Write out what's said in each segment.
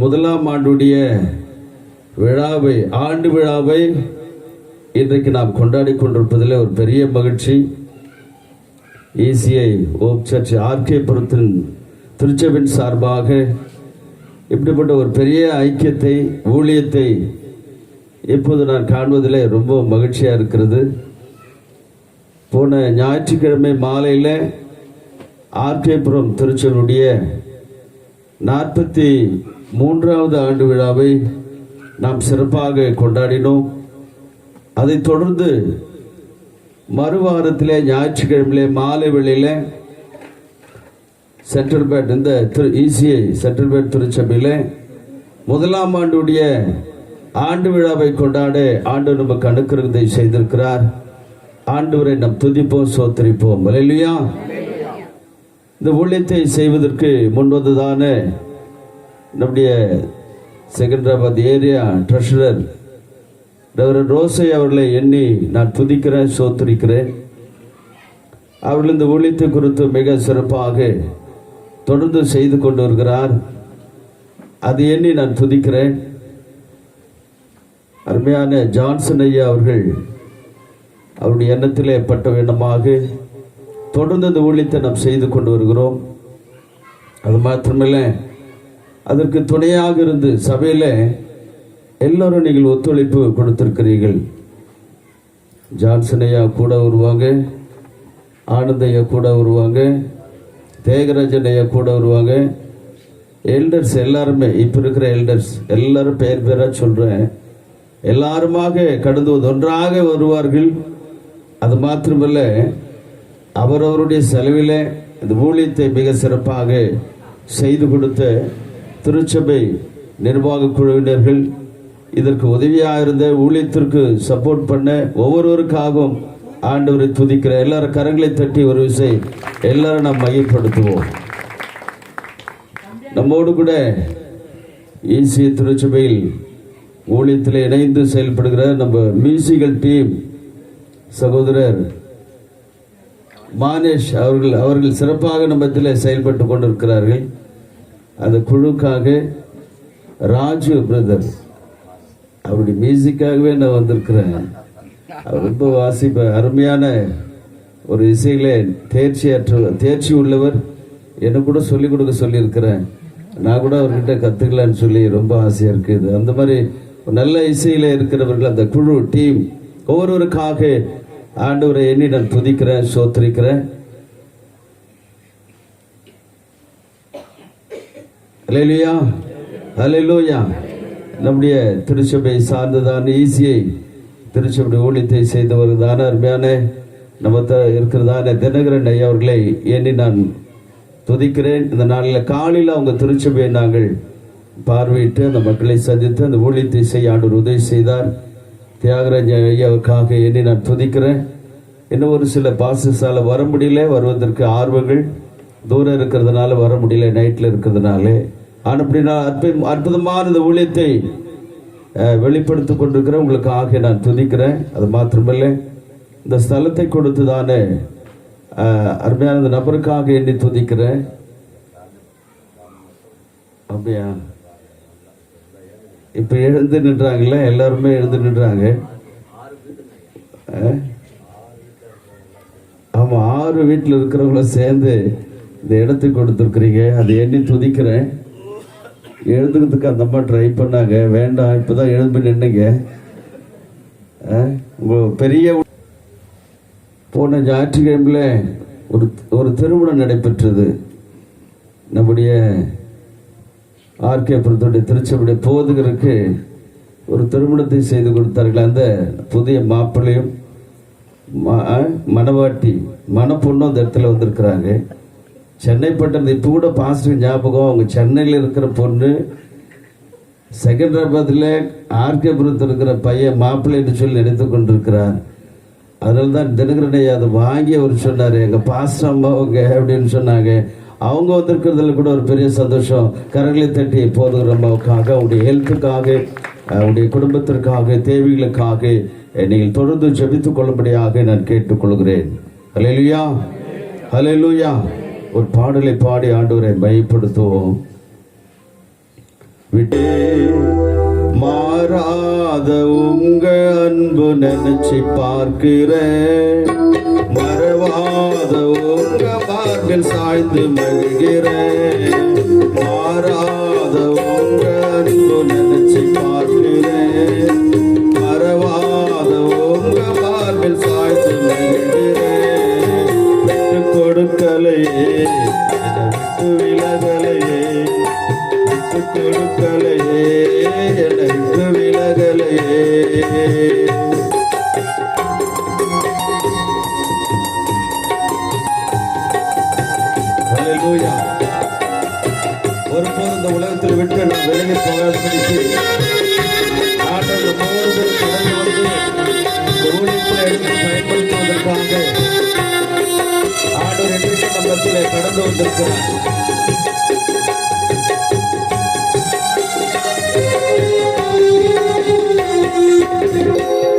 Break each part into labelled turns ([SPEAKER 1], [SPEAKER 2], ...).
[SPEAKER 1] முதலாம் ஆண்டுடைய ஆண்டு விழாவை இன்றைக்கு நாம் கொண்டாடி கொண்டிருப்பதில் ஒரு பெரிய மகிழ்ச்சி. ECI ஓப் சர்ச் ஆர்கேபுரத்தின் திருச்சபையின் சார்பாக இப்படிப்பட்ட ஒரு பெரிய ஐக்கியத்தை ஊழியத்தை இப்போது நான் காண்பதில் ரொம்ப மகிழ்ச்சியாக இருக்கிறது. போன ஞாயிற்றுக்கிழமை மாலையில் ஆர்கேபுரம் திருச்சபையுடைய 43வது ஆண்டு விழாவை நாம் சிறப்பாக கொண்டாடினோம். அதைத் தொடர்ந்து மறுவாரத்திலே ஞாயிற்றுக்கிழமையிலே மாலை வேளையில் சென்ட்ரல் பேட் இந்த ECI சென்ட்ரல் பேட் திருச்சபையில் முதலாம் ஆண்டுடைய ஆண்டு விழாவை கொண்டாட ஆண்டு நமக்கு அனுக்கிரகத்தை செய்திருக்கிறார். ஆண்டவரை நாம் துதிப்போம், சோத்தரிப்போம். அல்லேலூயா. இந்த ஊழியத்தை செய்வதற்கு முன்வந்ததான நம்முடைய செகந்திராபாத் ஏரியா ட்ரெஷரர் ரெவரண்ட் ரோசை அவர்களை எண்ணி நான் துதிக்கிறேன், சோத்தரிக்கிறேன். அவர்கள் இந்த ஊழியத்தை குறித்து மிக சிறப்பாக தொடர்ந்து செய்து கொண்டு வருகிறார். அதை எண்ணி நான் துதிக்கிறேன். அருமையான ஜான்சன் ஐயா அவர்கள் அவருடைய எண்ணத்திலே பட்ட விண்ணமாக தொடர்ந்து இந்த ஊழியத்தை நாம் செய்து கொண்டு வருகிறோம். அது மாத்திரமில்லை, அதற்கு துணையாக இருந்து சபையில் எல்லோரும் நீங்கள் ஒத்துழைப்பு கொடுத்திருக்கிறீர்கள். ஜான்சன் ஐயா கூட வருவாங்க, ஆனந்த் ஐயா கூட வருவாங்க, தேகராஜன் ஐயா கூட வருவாங்க. எல்டர்ஸ் எல்லாருமே, இப்போ இருக்கிற எல்டர்ஸ் எல்லாரும் பெயர் பேராக சொல்கிறேன், எல்லாருமாக கடந்து ஒன்றாக வருவார்கள். அது மாத்திரமல்ல, அவரவருடைய செலவில் இந்த ஊழியத்தை மிக சிறப்பாக செய்து கொடுத்த திருச்சபை நிர்வாக குழுவினர்கள், இதற்கு உதவியாக இருந்த ஊழியத்திற்கு சப்போர்ட் பண்ண ஒவ்வொருவருக்காகவும் ஆண்டவரை துதிக்கிற எல்லாரும் கரங்களை தட்டி ஒரு விஷயம் எல்லாரும் நாம் மையப்படுத்துவோம். நம்மோடு கூட ECI திருச்சபையில் ஊழியத்தில் இணைந்து செயல்படுகிற நம்ம மியூசிக்கல் டீம் சகோதரர் மானேஷ் அவர்கள் சிறப்பாக நம்மத்தில் செயல்பட்டு கொண்டிருக்கிறார்கள். அந்த குழுக்காக ராஜு பிரதர் அவருடைய மியூசிக்காகவே நான் வந்திருக்கிறேன். அவர் ரொம்ப வாசிப்ப அருமையான ஒரு இசையில தேர்ச்சி உள்ளவர். எனக்கு கூட சொல்லிக் கொடுக்க சொல்லியிருக்கிறேன். நான் கூட அவர்கிட்ட கற்றுக்கலான்னு சொல்லி ரொம்ப ஆசையாக இருக்குது. அந்த மாதிரி நல்ல இசையில் இருக்கிறவர்கள் அந்த குழு டீம் ஒவ்வொருவருக்காக ஆண்டவரை எண்ணி நான் துதிக்கிறேன், சோத்தரிக்கிறேன். அல்லேலூயா, அல்லேலூயா. நம்முடைய திருச்சபை சார்ந்ததான ECI திருச்சபை ஊழியத்தை செய்து வருவதான அருமையான நம்ம இருக்கிறதான தினகரன் ஐயா அவர்களை எண்ணி நான் துதிக்கிறேன். இந்த நாளில் காலையில் அவங்க திருச்சபையை நாங்கள் பார்வையிட்டு அந்த மக்களை சந்தித்து அந்த ஊழியத்தை செய்ய ஆண்டவர் உதவி செய்தார். தியாகராஜ ஐயாவுக்காக எண்ணி நான் துதிக்கிறேன். இன்னும் ஒரு சில பாசஸால் வர முடியல, வருவதற்கு ஆர்வங்கள் தூரம் இருக்கிறதுனால வர முடியல, நைட்டில் இருக்கிறதுனால. ஆனால் அப்படின்னா அற்புதமான இந்த ஊழியத்தை வெளிப்படுத்தி கொண்டிருக்கிற உங்களுக்காக நான் துதிக்கிறேன். அது மாத்திரமில்லை, இந்த ஸ்தலத்தை கொடுத்துதானே அருமையான இந்த நபருக்காக எண்ணி துதிக்கிறேன். அப்படியா? இப்போ எழுந்து நின்றாங்களே, எல்லாருமே எழுந்து நின்றாங்க. ஆமாம், 6 வீட்டில் இருக்கிறவங்கள சேர்ந்து இந்த இடத்துக்கு கொடுத்துருக்குறீங்க. அதை எண்ணி துதிக்கிறேன். எழுதுக்கிறதுக்கு அந்த அம்மா ட்ரை பண்ணாங்க, வேண்டாம் இப்போ தான் எழுந்து நின்னுங்க. பெரிய போன ஞாயிற்றுக்கிழமையில் ஒரு திருமணம் நடைபெற்றது. நம்முடைய ஆர்கேபுரத்துடைய திருச்சபையுடைய போதகருக்கு ஒரு திருமணத்தை செய்து கொடுத்தார்கள். அந்த புதிய மாப்பிள்ளையும் மணவாட்டி மணப்பொண்ணும் அந்த இடத்துல வந்திருக்கிறாங்க. சென்னை பட்டணம். இப்போ கூட பாஸ்டர் ஞாபகம், அவங்க சென்னையில் இருக்கிற பொண்ணு செகந்திராபாத்தில் ஆர்கேபுரத்தில் இருக்கிற பையன் மாப்பிள்ளை என்று சொல்லி நினைத்து கொண்டிருக்கிறார். அதனால தான் தினகரனை அதை வாங்கி அவர் சொன்னார், எங்கள் பாஸ்டர் அம்மாவுங்க அப்படின்னு சொன்னாங்க. அவங்க வந்திருக்கிறதுல கூட ஒரு பெரிய சந்தோஷம். கரங்களை தட்டி போதுகிற அம்மாவுக்காக, அவங்களுடைய ஹெல்த்துக்காக, அவருடைய குடும்பத்திற்காக, தேவைகளுக்காக நீங்கள் தொடர்ந்து ஜெபித்துக் கொள்ளும்படியாக நான் கேட்டுக்கொள்கிறேன். அல்லேலூயா, அல்லேலூயா. ஒரு பாடலை பாடி ஆண்டவரை மையப்படுத்துவோம். விட்டே மாறாத உங்க அன்பு நினைச்சு பார்க்கிறேன், மறவாத உங்க மார்பில் சாய்ந்து மகிழ்கிறேன். மாறாத உங்க அன்பு நினைச்சு பார்க்கிறேன், மறவாத உங்க மார்பில் சாய்ந்து மகிழ்கிறேன். விட்டு கொடுக்கலையே விட்டு விலகலையே, விட்டு கொடுக்கலையே என்னை விட்டு விலகலையே. ஹல்லேலூயா. ஒருபோதும் இந்த உலகத்தில் விட்டு நான் விலகி போகாதபடிக்கு ஆண்டவர் மூன்று பேர் கடந்து வந்து இந்த ஊழியத்தில் எடுத்து பயன்படுத்துவதற்காக ஆண்டவர் இன்றைக்கு நம்மத்திலே கடந்து வந்திருக்கிறார்.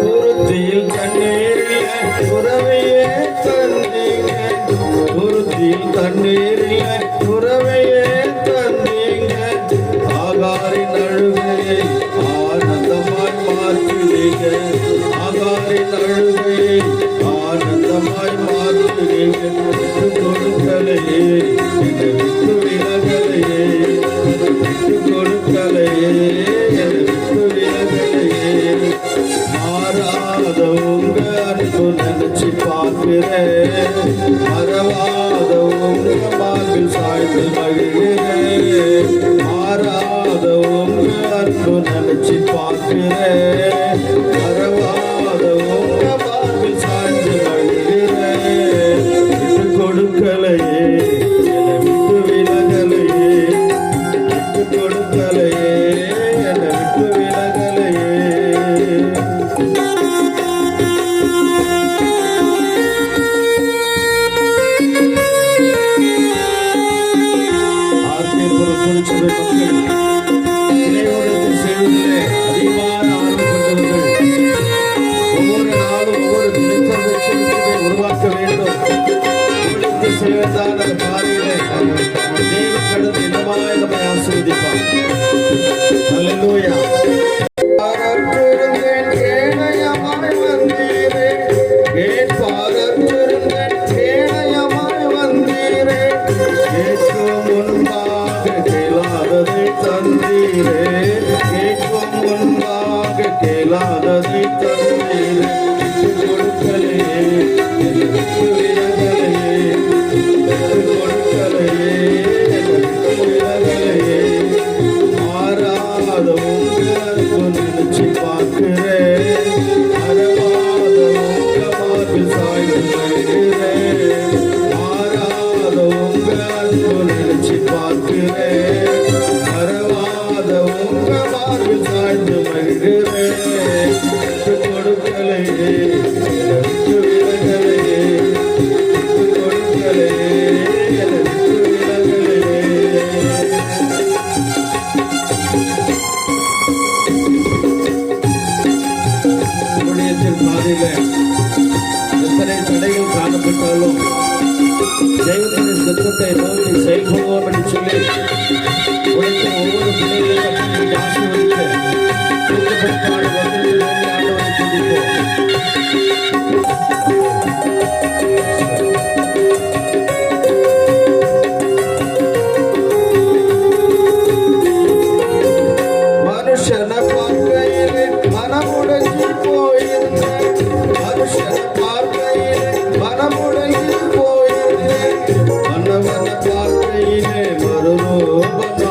[SPEAKER 1] துருத்தியில் தண்ணீரில் உறவையே தந்தீங்க, துருத்தியில் தண்ணீரில் உறவையே தந்தீங்க. ஆகாரின் அழுகையை ஆனந்தமாய் மாற்றுவீங்க, ஆகாரின் அழுகையை ஆனந்தமாய் மாற்றுவீங்க. விட்டு கொடுக்கலையே என்னை விட்டு விலகலையே, விட்டு கொடுக்கலையே என்னை விட்டு விலகலையே. மாறாத உங்க அன்பு நினைச்சு பார்க்கிறேன், மறவாத உங்க மார்பில் சாய்ந்து மகிழ்கிறேன். மாறாத உங்க அன்பு நினைச்சு பார்க்கிறேன், மறவாத உங்க மார்பில் சாய்ந்து மகிழ்கிறேன். விட்டு கொடுக்கலையே என்னை விட்டு விலகலையே, விட்டு கொடுக்கலையே என்னை விட்டு விலகலையே. திருச்சபை மக்கள் இளையோரத்தில் செய்வதிலே அதிகமான ஆர்வம் கொண்டவர்கள். ஒவ்வொரு நாளும் ஒவ்வொரு திருச்சபை உருவாக்க வேண்டும். செய்வதான பாதையிலே தேவன் கடந்து இன்னமாய் நம்மை ஆசீர்வதிப்பார். ஹல்லேலூயா. கேட்கும் முன்பாக கேளாததை தந்தீரே. விட்டு கொடுக்கலையே என்னை விட்டு விலகலையே, விட்டு கொடுக்கலையே என்னை விட்டு விலகலையே. மாறாத உங்க அன்பு நினைச்சு பார்க்கிறேன், மறவாத உங்க மார்பில் சாய்ந்து மகிழ்கிறேன். மாறாத உங்க அன்பு நினைச்சு பார்க்கிறேன், மறவாத உங்க மார்பில் சாய்ந்து மகிழ்கிறேன். விட்டு கொடுக்கலையே என்னை விட்டு விலகலையே, விட்டு கொடுக்கலையே என்னை விட்டு விலகலையே. ஊழியத்தின் பாதையில எத்தனை தடைகள் காணப்பட்டாலும் தெய்வத்தின் சித்தத்தை நோக்கி செயல்படுவோம் என்று சொல்லி உழைத்த ஒவ்வொரு பிள்ளைகளையும் ஆசீர்வதிக்க தூக்கப்பட்டாடு வசதியில் நோக்கி ஆண்டவரை துதிப்போம். மனுஷனை பார்க்கையிலே மனமுடைஞ்சு போயிருந்தேன், மனுஷனை பார்க்கையிலே மனமுடைஞ்சு போயிருந்தேன். மன்னவனை பார்க்கையிலே மறுரூபமாகிவிட்டேன்,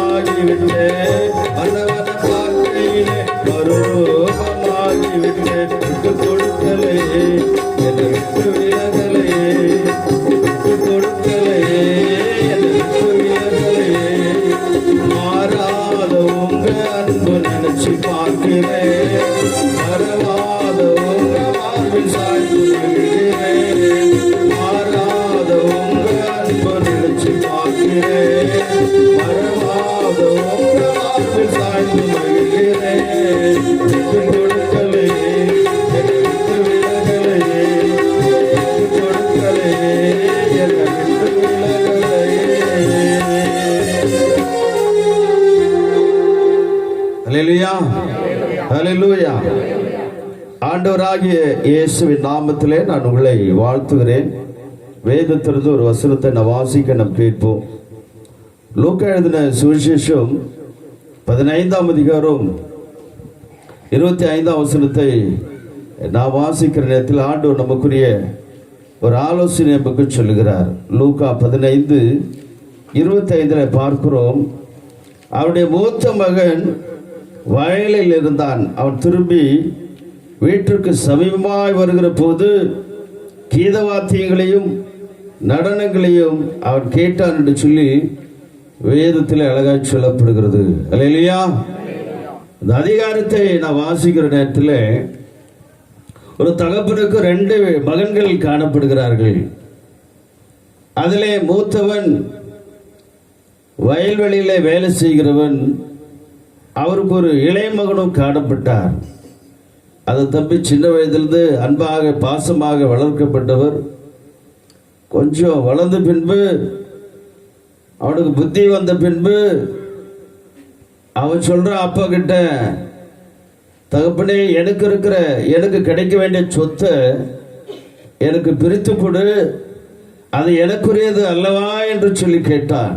[SPEAKER 1] மன்னவனை பார்க்கையிலே மறுரூபமாகிவிட்டேன். விட்டு கொடுக்கலையே என்னை விட்டு விலகலையே, விட்டு கொடுக்கலையே என்னை விட்டு விலகலையே. மாறாத உங்க அன்பு நினைச்சு பார்க்கிறேன், மறவாத உங்க மார்பில் சாய்ந்து மகிழ்கிறேன். மாறாத உங்க அன்பு நினைச்சு பார்க்கிறேன், மறவாத உங்க மார்பில் சாய்ந்து மகிழ்கிறேன். விட்டு கொடுக்கலையே என்னை விட்டு விலகலையே, விட்டு கொடுக்கலையே என்னை விட்டு விலகலையே.
[SPEAKER 2] 「
[SPEAKER 1] ஹல்லேலூயா, ஹல்லேலூயா. ஆண்டவராகிய இயேசுவின் நாமத்திலே நான் உங்களை வாழ்த்துகிறேன். வேதத்திலிருந்து ஒரு வசனத்தை நான் வாசிக்க நாம் கேட்போம். லூக்கா எழுதின சுவிசேஷம் 15ஆம் அதிகாரம் 25ஆம் வசனத்தை நான் வாசிக்கிற நேரத்தில் ஆண்டவர் நமக்குரிய ஒரு ஆலோசனை நமக்கு சொல்லுகிறார். லூக்கா 15:25 பார்க்கிறோம். அவருடைய மூத்த மகன் வயலில் இருந்தான். அவன் திரும்பி வீட்டிற்கு சமீபமாய் வருகிற போது கீதவாத்தியங்களையும் நடனங்களையும் அவன் கேட்டான் என்று சொல்லி வேதத்தில் அழகாய் சொல்லப்படுகிறது. அல்லேலூயா. இந்த அதிகாரத்தை நான் வாசிக்கிற நேரத்தில் ஒரு தகப்பனுக்கு 2 மகன்கள் காணப்படுகிறார்கள். அதிலே மூத்தவன் வயல்வெளியிலே வேலை செய்கிறவன். அவருக்கு ஒரு இளைய மகனும் காணப்பட்டார். அது தம்பி சின்ன வயதிலிருந்து அன்பாக பாசமாக வளர்க்கப்பட்டவர். கொஞ்சம் வளர்ந்த பின்பு அவனுக்கு புத்தி வந்த பின்பு அவன் சொல்றான் அப்பா கிட்ட, தகப்பனே எனக்கு கிடைக்க வேண்டிய சொத்தை எனக்கு பிரித்து கொடு, அது எனக்குரியது அல்லவா என்று சொல்லி கேட்டான்.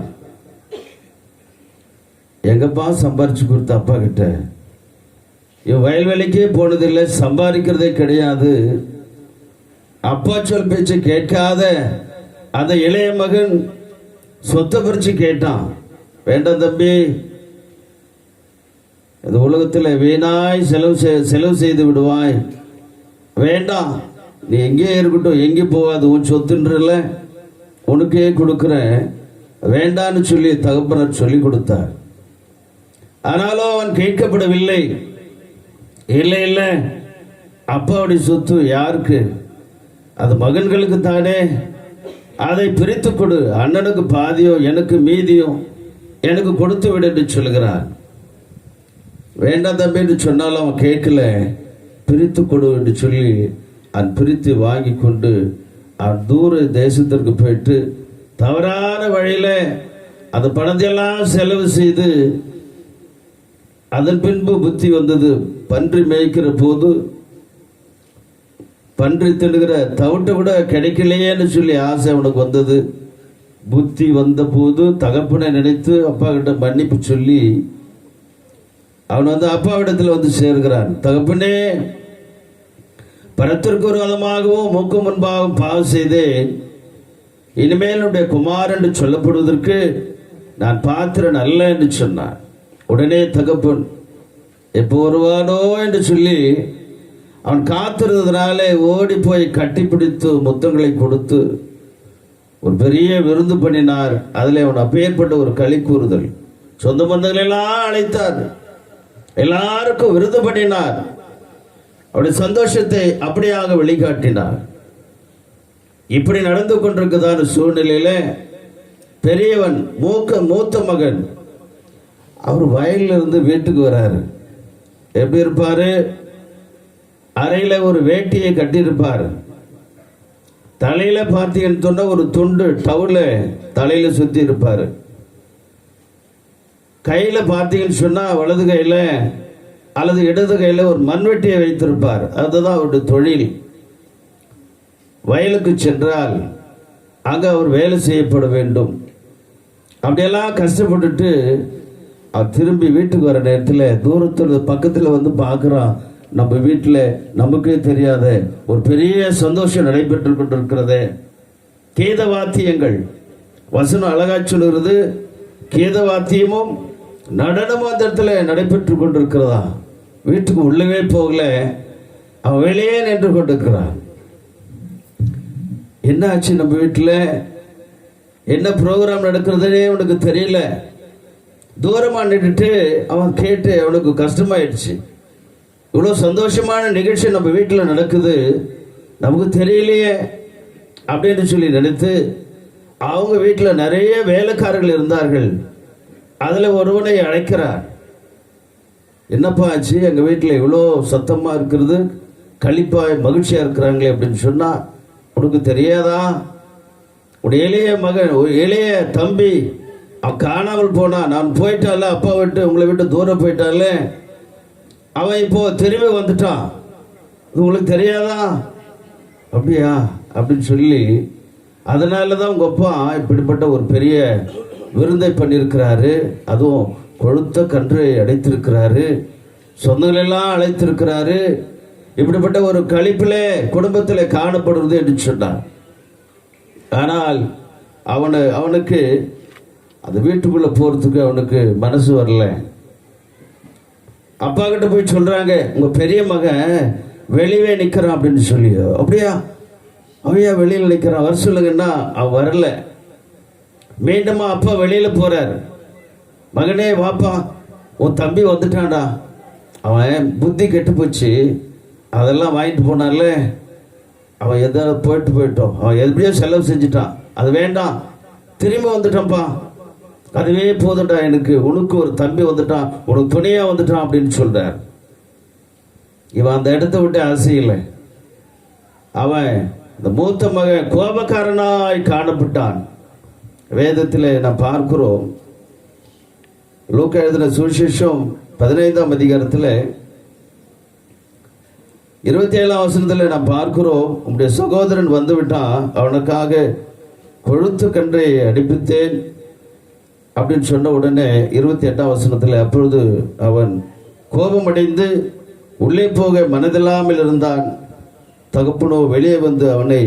[SPEAKER 1] எங்கப்பா சம்பாரிச்சு கொடுத்த அப்பா கிட்ட? இவன் வயல்வெளிக்கே போனதில்லை, சம்பாதிக்கிறதே கிடையாது. அப்பா சொல் பேச்சு கேட்காத அந்த இளைய மகன் சொத்தை பறிச்சு கேட்டான். வேண்டாம் தம்பி, இந்த உலகத்தில் வீணாய் செலவு செய்து விடுவாய், வேண்டாம், நீ எங்கே இருக்கட்டும், எங்கே போகாது, உன் சொத்துன்றல உனக்கே கொடுக்குறேன், வேண்டான்னு சொல்லி தகப்பனர் சொல்லி கொடுத்தார். ஆனாலும் அவன் கேட்கப்படவில்லை. இல்லை இல்லை, அப்பாவுடைய சொத்து யாருக்கு? அது மகன்களுக்கு தானே, அதை பிரித்து கொடு, அண்ணனுக்கு பாதியோ எனக்கு மீதியோ எனக்கு கொடுத்து விடு என்று சொல்கிறார். வேண்டாம் தம்பி என்று சொன்னாலும் அவன் கேட்கல. பிரித்து கொடு என்று சொல்லி அவன் பிரித்து வாங்கி கொண்டு அவன் தூர தேசத்திற்கு போயிட்டு தவறான வழியில் அந்த பணத்தையெல்லாம் செலவு செய்து அதன் பின்பு புத்தி வந்தது. பன்றி மேய்க்கிற போது பன்றி தின்னுகிற தவிட்ட கூட கிடைக்கலையேன்னு சொல்லி ஆசை அவனுக்கு வந்தது. புத்தி வந்த போது தகப்பனை நினைத்து அப்பா கிட்ட மன்னிப்பு சொல்லி அவன் அப்பாவிடத்தில் சேர்கிறான். தகப்பனே, பரத்திற்கு ஒரு விதமாகவும் மூக்கு முன்பாகவும் பாவம் செய்தேன். இனிமேல் என்னுடைய குமார் என்று சொல்லப்படுவதற்கு நான் பாத்திரன் அல்ல என்று சொன்னான். உடனே தகப்பன் எப்போ வருவானோ என்று சொல்லி அவன் காத்திருந்ததுனாலே ஓடி போய் கட்டிப்பிடித்து முத்தங்களை கொடுத்து ஒரு பெரிய விருந்து பண்ணினார். அதில் அவன் அப்பேற்பட்ட ஒரு களி கூறுதல். சொந்த பந்தங்கள் எல்லாம் அழைத்தார், எல்லாருக்கும் விருது பண்ணினார். அவருடைய சந்தோஷத்தை அப்படியாக வெளிக்காட்டினார். இப்படி நடந்து கொண்டிருக்கதான சூழ்நிலையில பெரியவன் மூத்த மகன் அவர் வயலில் இருந்து வீட்டுக்கு வராரு. எப்படி இருப்பாரு? அறையில ஒரு வேட்டியை கட்டியிருப்பார். தலையில பார்த்தீங்கன்னு சொன்னா ஒரு துண்டு டவுல தலையில சுத்தி இருப்பாரு. கையில பார்த்தீங்கன்னு சொன்னா வலது கையில அல்லது இடது கையில ஒரு மண்வெட்டியை வைத்திருப்பார். அதுதான் அவருடைய தொழில். வயலுக்கு சென்றால் அங்க அவர் வேலை செய்யப்பட வேண்டும். அப்படியெல்லாம் கஷ்டப்பட்டுட்டு அவர் திரும்பி வீட்டுக்கு வர நேரத்தில் தூரத்தில் பக்கத்தில் பார்க்குறான். நம்ம வீட்டில் நமக்கே தெரியாத ஒரு பெரிய சந்தோஷம் நடைபெற்று கொண்டிருக்கிறது. கீத வாத்தியங்கள், வசனம் அழகா சொல்லுகிறது, கீத வாத்தியமும் நடனமும் அந்த இடத்துல நடைபெற்று கொண்டிருக்கிறதா. வீட்டுக்கு உள்ளவே போகல, அவன் வெளியே நின்று கொண்டிருக்கிறான். என்ன ஆச்சு? நம்ம வீட்டில் என்ன ப்ரோக்ராம் நடக்கிறதுனே அவனுக்கு தெரியல. தூரமாக நின்றுட்டு அவன் கேட்டு அவனுக்கு கஷ்டமாயிடுச்சு. இவ்வளோ சந்தோஷமான நிகழ்ச்சி நம்ம வீட்டில் நடக்குது, நமக்கு தெரியலையே அப்படின்னு சொல்லி நினைத்து அவங்க வீட்டில் நிறைய வேலைக்காரர்கள் இருந்தார்கள். அதில் ஒருவனை அழைக்கிறார். என்னப்பா ஆச்சு? எங்கள் வீட்டில் இவ்வளோ சத்தமாக இருக்கிறது, களிப்பாய் மகிழ்ச்சியாக இருக்கிறாங்களே அப்படின்னு சொன்னால், உனக்கு தெரியாதா? உடைய இளைய மகன், இளைய தம்பி அவன் காணாமல் போனா. நான் போயிட்டால, அப்பா விட்டு உங்களை விட்டு தூரம் போயிட்டாலே, அவன் இப்போ திரும்பி வந்துட்டான். இது உங்களுக்கு தெரியாதா? அப்படியா அப்படின்னு சொல்லி, அதனால தான் உங்கள் அப்பா இப்படிப்பட்ட ஒரு பெரிய விருந்தை பண்ணியிருக்கிறாரு, அதுவும் கொழுத்த கன்றை அடைத்திருக்கிறாரு, சொந்தங்களெல்லாம் அழைத்திருக்கிறாரு, இப்படிப்பட்ட ஒரு கழிப்பிலே குடும்பத்தில் காணப்படுறது என்று சொன்னார். ஆனால் அவனுக்கு அந்த வீட்டுக்குள்ளே போகிறதுக்கு அவனுக்கு மனசு வரல. அப்பா கிட்ட போய் சொல்கிறாங்க, உங்கள் பெரிய மகன் வெளியே நிற்கிறான் அப்படின்னு சொல்லி. அப்படியா? அவையா வெளியில் நிற்கிறான், வர சொல்லுங்கன்னா அவன் வரல. மீண்டுமா அப்பா வெளியில் போகிறார். மகனே வாப்பா, உன் தம்பி வந்துட்டான்டா, அவன் புத்தி கெட்டு போச்சு, அதெல்லாம் வாங்கிட்டு போனான்ல, அவன் எதாவது போயிட்டோம், அவன் எப்படியோ செலவு செஞ்சுட்டான், அது வேண்டாம், திரும்பி வந்துட்டான்ப்பா, அதுவே போதும்டா எனக்கு, உனக்கு ஒரு தம்பி வந்துட்டான், உனக்கு துணையாக வந்துட்டான் அப்படின்னு சொல்கிறார். இவன் அந்த இடத்த விட்டு அசையலை. அவன் இந்த மூத்த மகன் கோபக்காரனாய் காணப்பட்டான். வேதத்தில் நான் பார்க்கிறோம், லூக்கா எழுதின சுவிசேஷம் 15ஆம் அதிகாரத்தில் 27ஆம் வசனத்தில் நான் பார்க்கிறோம், உம்முடைய சகோதரன் வந்து விட்டான், அவனுக்காக கொழுத்து கன்றை அடிப்பித்தேன் அப்படின்னு சொன்ன உடனே 28ஆம் வசனத்தில், அப்பொழுது அவன் கோபமடைந்து உள்ளே போக மனதில்லாமல் இருந்தான். தகப்பனோ வெளியே வந்து அவனை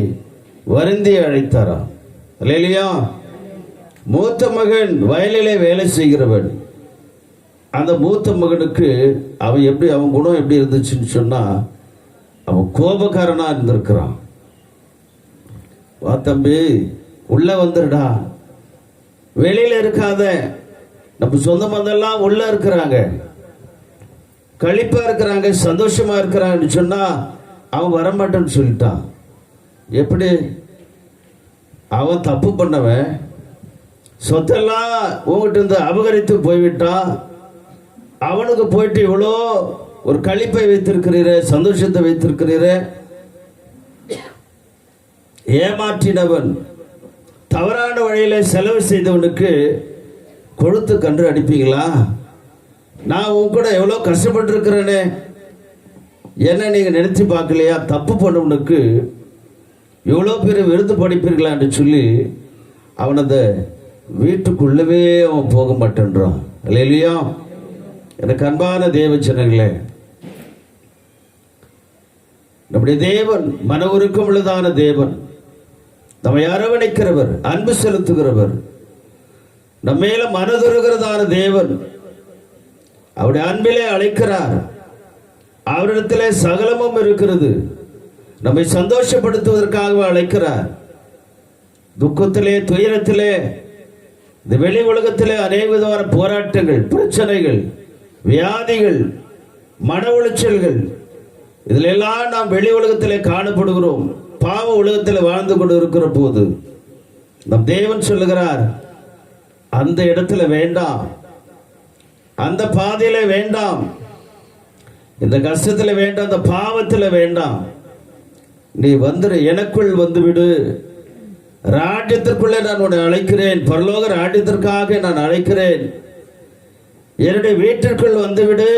[SPEAKER 1] வருந்தி அழைத்தாராம். அல்லேலூயா. மூத்த மகன் வயலிலே வேலை செய்கிறவன். அந்த மூத்த மகனுக்கு அவன் குணம் எப்படி இருந்துச்சுன்னு சொன்னா, அவன் கோபக்காரனா இருந்திருக்கிறான். வா தம்பி, உள்ள வந்துடுடா, வெளியில இருக்காத, நம்ம சொந்த பந்தெல்லாம் உள்ள இருக்கிறாங்க, கழிப்பா இருக்கிறாங்க, சந்தோஷமா இருக்கிறாங்கன்னு சொன்னா அவன் வரமாட்டேன்னு சொல்லிட்டான். எப்படி? அவன் தப்பு பண்ணவன், சொத்தெல்லாம் உங்ககிட்ட இருந்து அபகரித்து போய்விட்டான். அவனுக்கு போயிட்டு இவ்வளோ ஒரு கழிப்பை வைத்திருக்கிறீரே, சந்தோஷத்தை வைத்திருக்கிறீரே. ஏமாற்றினவன், தவறான வழியில செலவு செய்தவனுக்கு கொழுத்து கன்று அடிப்பீங்களா? நான் உன் கூட எவ்வளோ கஷ்டப்பட்டு இருக்கிறேனே, என்ன நீங்க நினைச்சு பார்க்கலையா? தப்பு பண்ணவனுக்கு எவ்வளோ பேர் விருது படிப்பீர்களா என்று சொல்லி அவன் அந்த வீட்டுக்குள்ளவே அவன் போக மாட்டேன்றான். இல்லையா? எனக்கு அன்பான தேவ ஜனங்களே, நம்முடைய தேவன் மன உருக்கம் உள்ளதான தேவன், நம்மை அரவணைக்கிறவர், அன்பு செலுத்துகிறவர், நம்ம மேல மனதுருகிறதான தேவன். அவருடைய அன்பிலே அழைக்கிறார். அவரிடத்திலே சகலமும் இருக்கிறது. நம்மை சந்தோஷப்படுத்துவதற்காக அழைக்கிறார். துக்கத்திலே, துயரத்திலே, இந்த வெளி உலகத்திலே அநேக விதமான போராட்டங்கள், பிரச்சனைகள், வியாதிகள், மன உளைச்சல்கள், இதில் எல்லாம் நாம் வெளி உலகத்திலே காணப்படுகிறோம். பாவ உலகத்தில் வாழ்ந்து கொண்டு இருக்கிற போது நம் தேவன் சொல்லுகிறார், அந்த இடத்துல வேண்டாம், அந்த பாதையில வேண்டாம், இந்த கஷ்டத்துல வேண்டாம், அந்த பாவத்துல வேண்டாம், நீ வந்துரு, எனக்குள் வந்துவிடு, ராஜ்யத்திற்குள்ளே நான் உன்னை அழைக்கிறேன், பரலோக ராஜ்யத்திற்காக நான் அழைக்கிறேன், என்னுடைய வீட்டிற்குள் வந்துவிடு,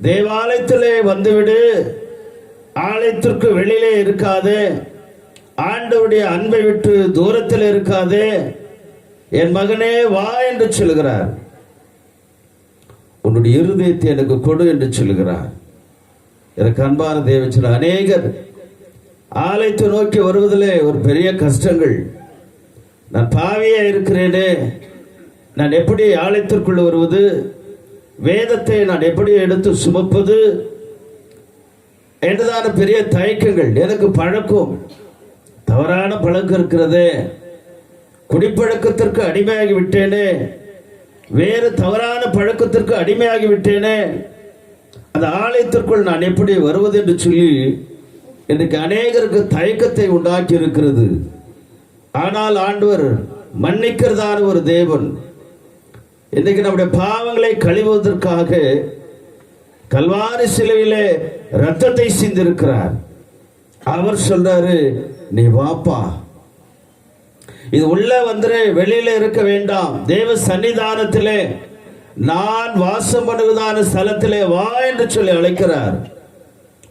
[SPEAKER 1] தேவாலயத்திலே வந்துவிடு, ஆலயத்திற்கு வெளியிலே இருக்காதே, ஆண்டவருடைய அன்பை விட்டு தூரத்தில் இருக்காதே, என் மகனே வா என்று சொல்கிறார். உன்னுடைய இருதயத்தை எனக்கு கொடு என்று சொல்கிறார். எனக்கு அன்பான தேவச்சன, அநேகர் ஆலயத்தை நோக்கி வருவதிலே ஒரு பெரிய கஷ்டங்கள். நான் பாவியா இருக்கிறேனே, நான் எப்படி ஆலயத்திற்குள் வருவது, வேதத்தை நான் எப்படி எடுத்து சுமப்பது என்றதான பெரிய தயக்கங்கள். எனக்கு பழக்கம், தவறான பழக்கம் இருக்கிறதே, குடிப்பழக்கத்திற்கு அடிமையாகி விட்டேனே, வேறு தவறான பழக்கத்திற்கு அடிமையாகி விட்டேனே, அந்த ஆலயத்திற்குள் நான் எப்படி வருவது என்று சொல்லி இன்றைக்கு அநேகருக்கு தயக்கத்தை உண்டாக்கி இருக்கிறது. ஆனால் ஆண்டவர் மன்னிக்கிறதான ஒரு தேவன். இன்றைக்கு நம்முடைய பாவங்களை கழுவுவதற்காக கல்வாரி சிலுவையிலே ரத்தத்தை சிந்திருக்கிறார். அவர் சொல்றாரு, நீ வாப்பா, இது உள்ள வந்துரு, வெளியில இருக்க வேண்டாம். தேவ சன்னிதானத்திலே நான் வாசம் பண்ணுவதான ஸ்தலத்திலே வா என்று சொல்லி அழைக்கிறார்.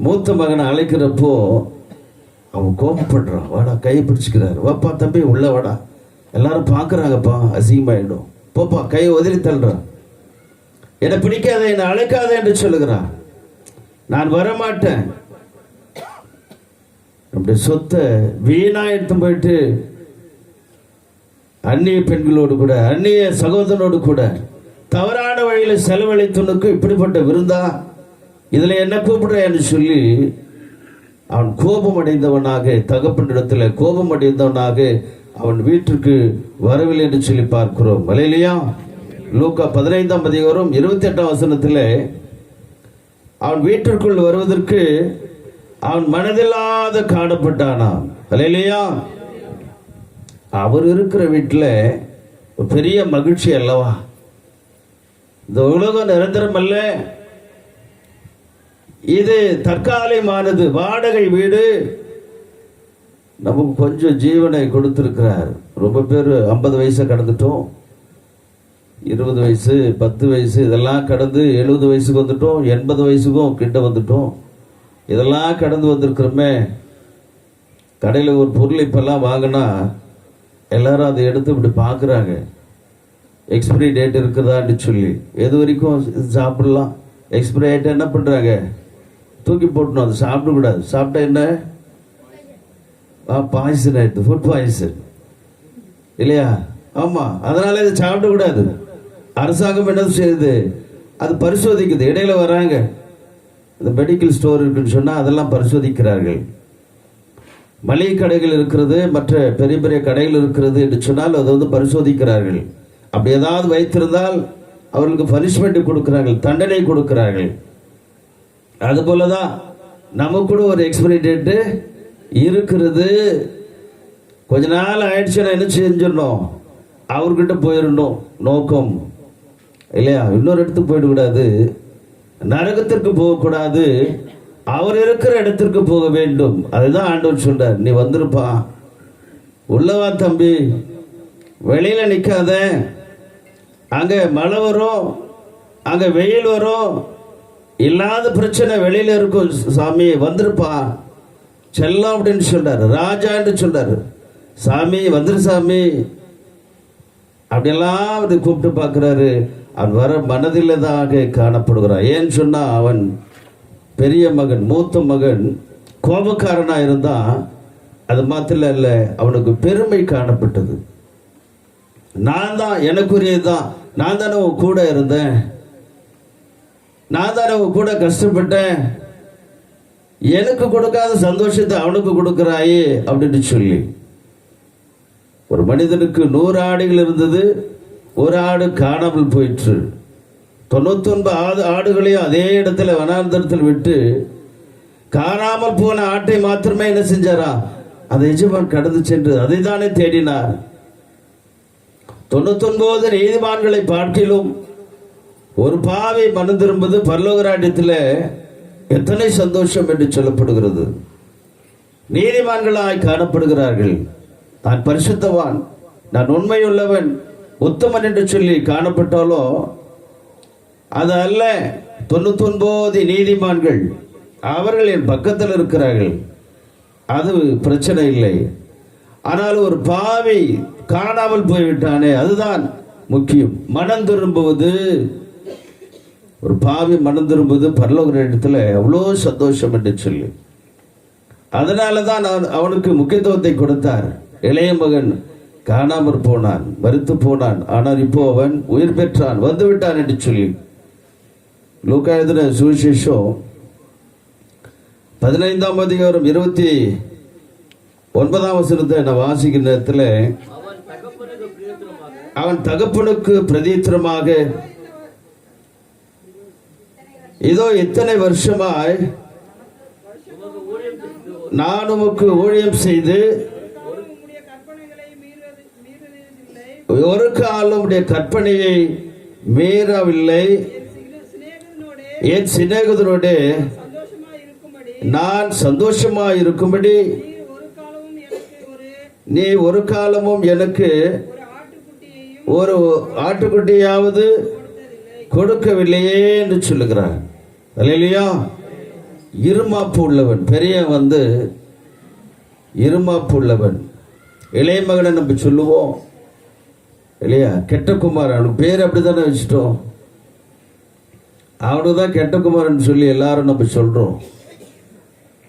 [SPEAKER 1] மூத்த மகனை அழைக்கிறப்போ அவன் கோபப்படுறான். வாடா, கையை பிடிச்சிக்கிறார். வாப்பா தம்பி, உள்ள வாடா, எல்லாரும் பார்க்குறாங்கப்பா, அசிங்கமாயிடும், போப்பா, கையை உதறி தள்ளுறான். என்னை பிடிக்காத, என்னை அழைக்காத என்று சொல்லுகிறான். நான் வரமாட்டேன். நம்முடைய சொத்தை வீணா எடுத்து போயிட்டு அந்நிய பெண்களோடு கூட, அந்நிய சகோதரனோடு கூட தவறான வழியில் செலவழித்துனுக்கு இப்படிப்பட்ட விருந்தா, இதில் என்ன கூப்பிடுற என்று சொல்லி அவன் கோபம் அடைந்தவனாக, தகப்பனிடத்தில் கோபம் அடைந்தவனாக அவன் வீட்டிற்கு வரவில்லை என்று சொல்லி பார்க்கிறோம். அல்லேலூயா. லூக்கா 15ஆம் அதிகாரம் 28ஆம் வசனத்தில் அவன் வீட்டிற்குள் வருவதற்கு அவன் மனதில்லாத காணப்பட்டானாம். அல்லேலூயா. அவர் இருக்கிற வீட்டில் பெரிய மகிழ்ச்சி அல்லவா? இந்த உலகம் நிரந்தரம் அல்ல, இது தற்காலிகமானது. வாடகை வீடு நமக்கு கொஞ்சம் ஜீவனை கொடுத்திருக்கிறார். ரொம்ப பேர் 50 வயசை கடந்துட்டோம், 20 வயசு, 10 வயசு, இதெல்லாம் கடந்து 70 வயசுக்கு வந்துட்டோம், 80 வயசுக்கும் கிட்ட வந்துட்டோம். இதெல்லாம் கடந்து வந்திருக்கிறோமே. கடையில் ஒரு பொருள் இப்பெல்லாம் வாங்கினா எல்லாரும் அதை எடுத்து இப்படி பார்க்குறாங்க, எக்ஸ்பிரி டேட் இருக்குதான்னு சொல்லி. எது வரைக்கும் சாப்பிடலாம், எக்ஸ்பிரி ஆகிட்டு என்ன பண்ணுறாங்க, தூக்கி போட்டணும், அதை சாப்பிடக்கூடாது. சாப்பிட்டா என்ன, பாய்சன் ஆயிடுது, ஃபுட் பாய்சன் இல்லையா? ஆமாம், அதனால இதை சாப்பிடக்கூடாது. அரசாங்கம் என்ன செய்யுது, அது பரிசோதிக்குது. இடையில வராங்க, இந்த மெடிக்கல் ஸ்டோர் இருக்குன்னு சொன்னால் அதெல்லாம் பரிசோதிக்கிறார்கள். மளிகை கடைகள் இருக்கிறது, மற்ற பெரிய பெரிய கடைகள் இருக்கிறது என்று சொன்னால் அதை வந்து பரிசோதிக்கிறார்கள். அப்படி ஏதாவது வைத்திருந்தால் அவர்களுக்கு பனிஷ்மெண்ட் கொடுக்கிறார்கள், தண்டனை கொடுக்கிறார்கள். அதுபோல தான் நமக்கு கூட ஒரு எக்ஸ்பைரி டேட்டு இருக்கிறது. கொஞ்ச நாள் ஆயிடுச்சுன்னா என்ன செஞ்சிடணும், அவர்கிட்ட போயிடணும். நோக்கம் இல்லையா? இன்னொரு இடத்துக்கு போயிடக்கூடாது, நரகத்திற்கு போகக்கூடாது, அவர் இருக்கிற இடத்திற்கு போக வேண்டும். அதுதான் ஆண்டவர் சொல்றார். நீ வந்திருப்பா, உள்ளவா தம்பி, வெளியில நிற்காத. அங்க மழை வரும், அங்க வெயில் வரும், இல்லாத பிரச்சனை வெளியில இருக்கும். சாமி வந்திருப்பா, செல்லம் அப்படின்னு சொல்றாரு, ராஜா என்று சொல்றாரு. சாமி வந்துரு சாமி அப்படியெல்லாம் அவர் கூப்பிட்டு பார்க்கிறாரு. அவன் வர மனதில்தான் காணப்படுகிறான். ஏன்னு சொன்னா அவன் பெரிய மகன், மூத்த மகன் கோபக்காரனா இருந்தான். அது மாத்திரம் இல்லை, அவனுக்கு பெருமை காணப்பட்டது. நான் தான், எனக்குரியதுதான், நான் தானே உன் கூட இருந்தேன், நான் தானே உன் கூட கஷ்டப்பட்டேன், எனக்கு கொடுக்காத சந்தோஷத்தை அவனுக்கு கொடுக்கிறாயே அப்படின்னு சொல்லி. ஒரு மனிதனுக்கு 100 ஆடுகள் இருந்தது, ஒரு ஆடு காணாமல் போயிற்று. 99 ஆடுகளையும் அதே இடத்துல வனாந்தரத்தில் விட்டு காணாமல் போன ஆட்டை மாத்திரமே என்ன செஞ்சாரா, அந்த எஜமான் கடந்து சென்று அதை தானே தேடினார். 99 நீதிமான்களை பார்க்கிலும் ஒரு பாவி மனம் திரும்புவது பரலோக ராஜ்யத்தில் எத்தனை சந்தோஷம் என்று சொல்லப்படுகிறது. நீதிமான்களாய் காணப்படுகிறார்கள். நான் பரிசுத்தவான், நான் உண்மையுள்ளவன், உத்தமன் என்று சொல்லி காணப்பட்டாலோ அது அல்ல. 99 நீதிமான்கள் அவர்கள் என் பக்கத்தில் இருக்கிறார்கள், அது பிரச்சனை இல்லை. ஆனால் ஒரு பாவி காணாமல் போய்விட்டானே, அதுதான் முக்கியம். மனம் திரும்புவது, ஒரு பாவி மனம் திரும்புவது பரலோக இடத்துல அவ்வளோ சந்தோஷம் என்று சொல்லி, அதனால தான் அவனுக்கு முக்கியத்துவத்தை கொடுத்தார். இளைய மகன் காணாமற் போனான், மரித்து போனான், ஆனால் இப்போ அவன் உயிர் பெற்றான், வந்து விட்டான் என்று சொல்லி. லூக்கா எழுதின சுவிசேஷம் 15ஆம் அதிகாரம் 29ஆம் வசனத்தை நான் வாசிக்கிற நேரத்தில், அவன் தகப்பனுக்கு பிரதித்திரமாக, இதோ இத்தனை வருஷமாய் நான் உமக்கு ஊழியம் செய்து ஒரு காலம் உடைய கற்பனையை மீறவில்லை. என் சிநேகிதனோட நான் சந்தோஷமாய் இருக்கும்படி நீ ஒரு காலமும் எனக்கு ஒரு ஆட்டுக்குட்டியாவது கொடுக்கவில்லையே என்று சொல்லுகிறார். அல்லேலூயா. இருமாப்பு உள்ளவன், பெரிய இருமாப்பு உள்ளவன். இளைய மகனை நம்ம சொல்லுவோம் இல்லையா, கெட்ட குமாரன். அவனுக்கு பேர் அப்படித்தானே வச்சுட்டோம். அவனுக்கு தான் கெட்ட குமாரன் சொல்லி எல்லாரும் நம்ம சொல்றோம்.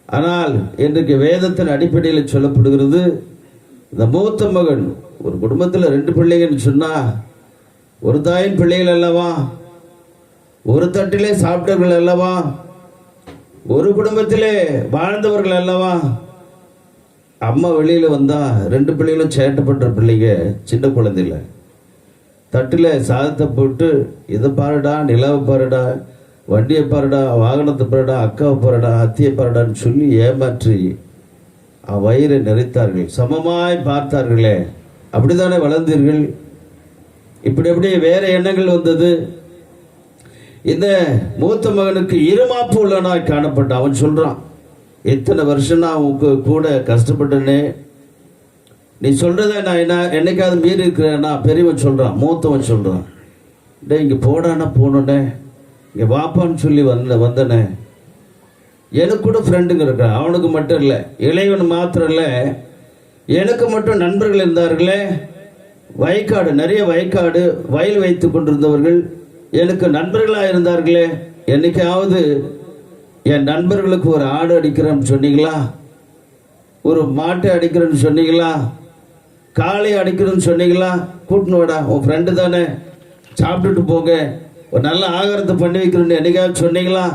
[SPEAKER 1] ஆனால் இன்றைக்கு வேதத்தின் அடிப்படையில் சொல்லப்படுகிறது, இந்த மூத்த மகன், ஒரு குடும்பத்தில் 2 பிள்ளைங்கன்னு சொன்னா ஒரு தாயின் பிள்ளைகள் அல்லவா, ஒரு தட்டிலே சாப்பிட்டவர்கள் அல்லவா, ஒரு குடும்பத்திலே வாழ்ந்தவர்கள் அல்லவா. அம்மா வெளியில வந்தா 2 பிள்ளைகளும் சேட்டை பண்ற பிள்ளைங்க, சின்ன குழந்தைல தட்டில் சாதத்தை போட்டு இதை பாருடா, நிலாவை பாருடா, வண்டியை பாருடா, வாகனத்தை பாருடா, அக்காவை பாருடா, அத்தியை பாருடான்னு சொல்லி ஏமாற்றி வயிறை நிறைத்தார்கள். சமமாய் பார்த்தார்களே, அப்படித்தானே வளர்ந்தீர்கள். இப்படி வேற எண்ணங்கள் வந்தது. இந்த மூத்த மகனுக்கு இருமாப்பு உள்ளனாய் காணப்பட்டான். அவன் சொல்றான், எத்தனை வருஷம் நான் உங்க கூட கஷ்டப்பட்டனே, நீ சொல்றத நான் என்னைக்காவது மீறி இருக்கிறேன்னா. பெரியவன் சொல்றான், மூத்தவன் சொல்றான், டே இங்க போடானா போனே, இங்க வாப்பான்னு சொல்லி வந்தனே. எனக்கு கூட ஃப்ரெண்டுங்க இருக்கான். அவனுக்கு மட்டும் இல்லை, இளையவன் மாத்திரம் இல்லை, எனக்கு மட்டும் நண்பர்கள் இருந்தார்களே. வயக்காடு, நிறைய வயக்காடு, வயல் வைத்து கொண்டிருந்தவர்கள் எனக்கு நண்பர்களாக இருந்தார்களே. என்னைக்காவது என் நண்பர்களுக்கு ஒரு ஆடு அடிக்கிறேன்னு சொன்னீங்களா, ஒரு மாட்டை அடிக்கிறேன்னு சொன்னீங்களா, காளை அடிக்கிறேன்னு சொன்னீங்களா? கூட்டின்னு வாடா, உன் ஃப்ரெண்டு தானே, சாப்பிட்டுட்டு போங்க, ஒரு நல்ல ஆகாரத்தை பண்ணி வைக்கிறேன்னு என்னைக்காவது சொன்னீங்களா?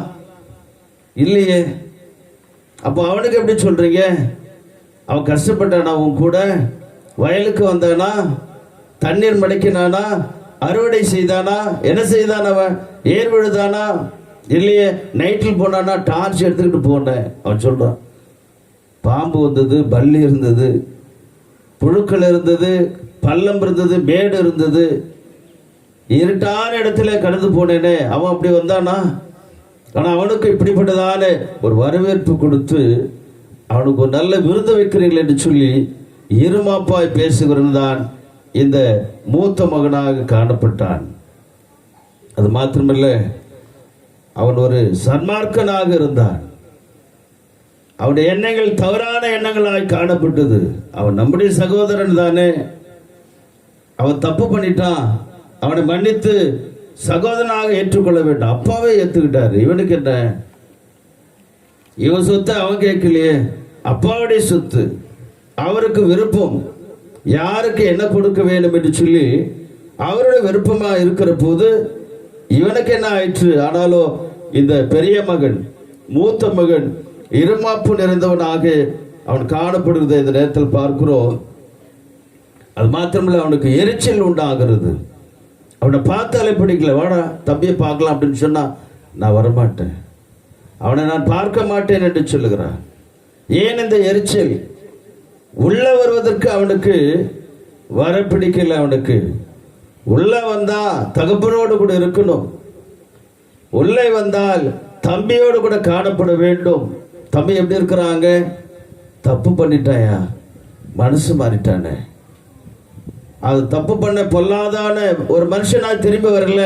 [SPEAKER 1] இல்லையே. அப்போ அவனுக்கு எப்படி சொல்றீங்க? அவன் கஷ்டப்பட்டானா, உன் கூட வயலுக்கு வந்தானா, தண்ணீர் மடைக்கினானா, அறுவடை செய்தானா, என்ன செய்தான்? அவன் ஏர் விழுதானா? இல்லையே. நைட்டில் போனானா, டார்ச் எடுத்துக்கிட்டு போனேன். அவன் சொல்றான், பாம்பு வந்தது, பல்லி இருந்தது, புழுக்கள் இருந்தது, பள்ளம் இருந்தது, மேடு இருந்தது, இருட்டான இடத்துல கடந்து போனேனே. அவன் அப்படி வந்தானா? ஆனால் அவனுக்கு இப்படிப்பட்டதான ஒரு வரவேற்பு கொடுத்து அவனுக்கு ஒரு நல்ல விருது வைக்கிறீர்கள் என்று சொல்லி இருமாப்பாய் பேசுகிறதான் இந்த மூத்த மகனாக காணப்பட்டான். அது மாத்திரமல்ல, அவன் ஒரு சன்மார்க்கனாக இருந்தான். அவனுடைய எண்ணங்கள் தவறான எண்ணங்களாய் காணப்பட்டது. அவன் நம்முடைய சகோதரன் தானே, அவன் தப்பு பண்ணிட்டான், அவனை மன்னித்து சகோதரனாக ஏற்றுக்கொள்ள வேண்டும். அப்பாவே ஏற்றுக்கிட்டாரு. இவனுக்கு என்ன, இவன் சொத்தை அவன் கேட்கலையே, அப்பாவுடைய சொத்து, அவருக்கு விருப்பம், யாருக்கு என்ன கொடுக்க வேண்டும் என்று சொல்லி அவருடைய விருப்பமா இருக்கிற போது இவனுக்கு என்ன ஆயிற்று? ஆனாலும் இந்த பெரிய மகன், மூத்த மகன் இருமாப்பு நிறைந்தவனாக அவன் காணப்படுகிறதை இந்த நேரத்தில் பார்க்கிறோம். அது மாத்திரமில்லை, அவனுக்கு எரிச்சல் உண்டாகிறது. அவனை பார்த்தாலே பிடிக்கல. வாடா தம்பியை பார்க்கலாம் அப்படின்னு சொன்னா, நான் வரமாட்டேன், அவனை நான் பார்க்க மாட்டேன் என்று சொல்லுகிறான். ஏன் இந்த எரிச்சல்? உள்ள வருவதற்கு அவனுக்கு வர பிடிக்கல. அவனுக்கு உள்ள வந்தா தகப்பனோடு கூட இருக்கணும், உள்ளே வந்தால் தம்பியோடு கூட காணப்பட வேண்டும். தம்பி எப்படி இருக்கிறாங்க? தப்பு பண்ணிட்டாயா, மனசு மாறிட்டானே. அது தப்பு பண்ண பொல்லாதான ஒரு மனுஷனாய் திரும்பி வரல,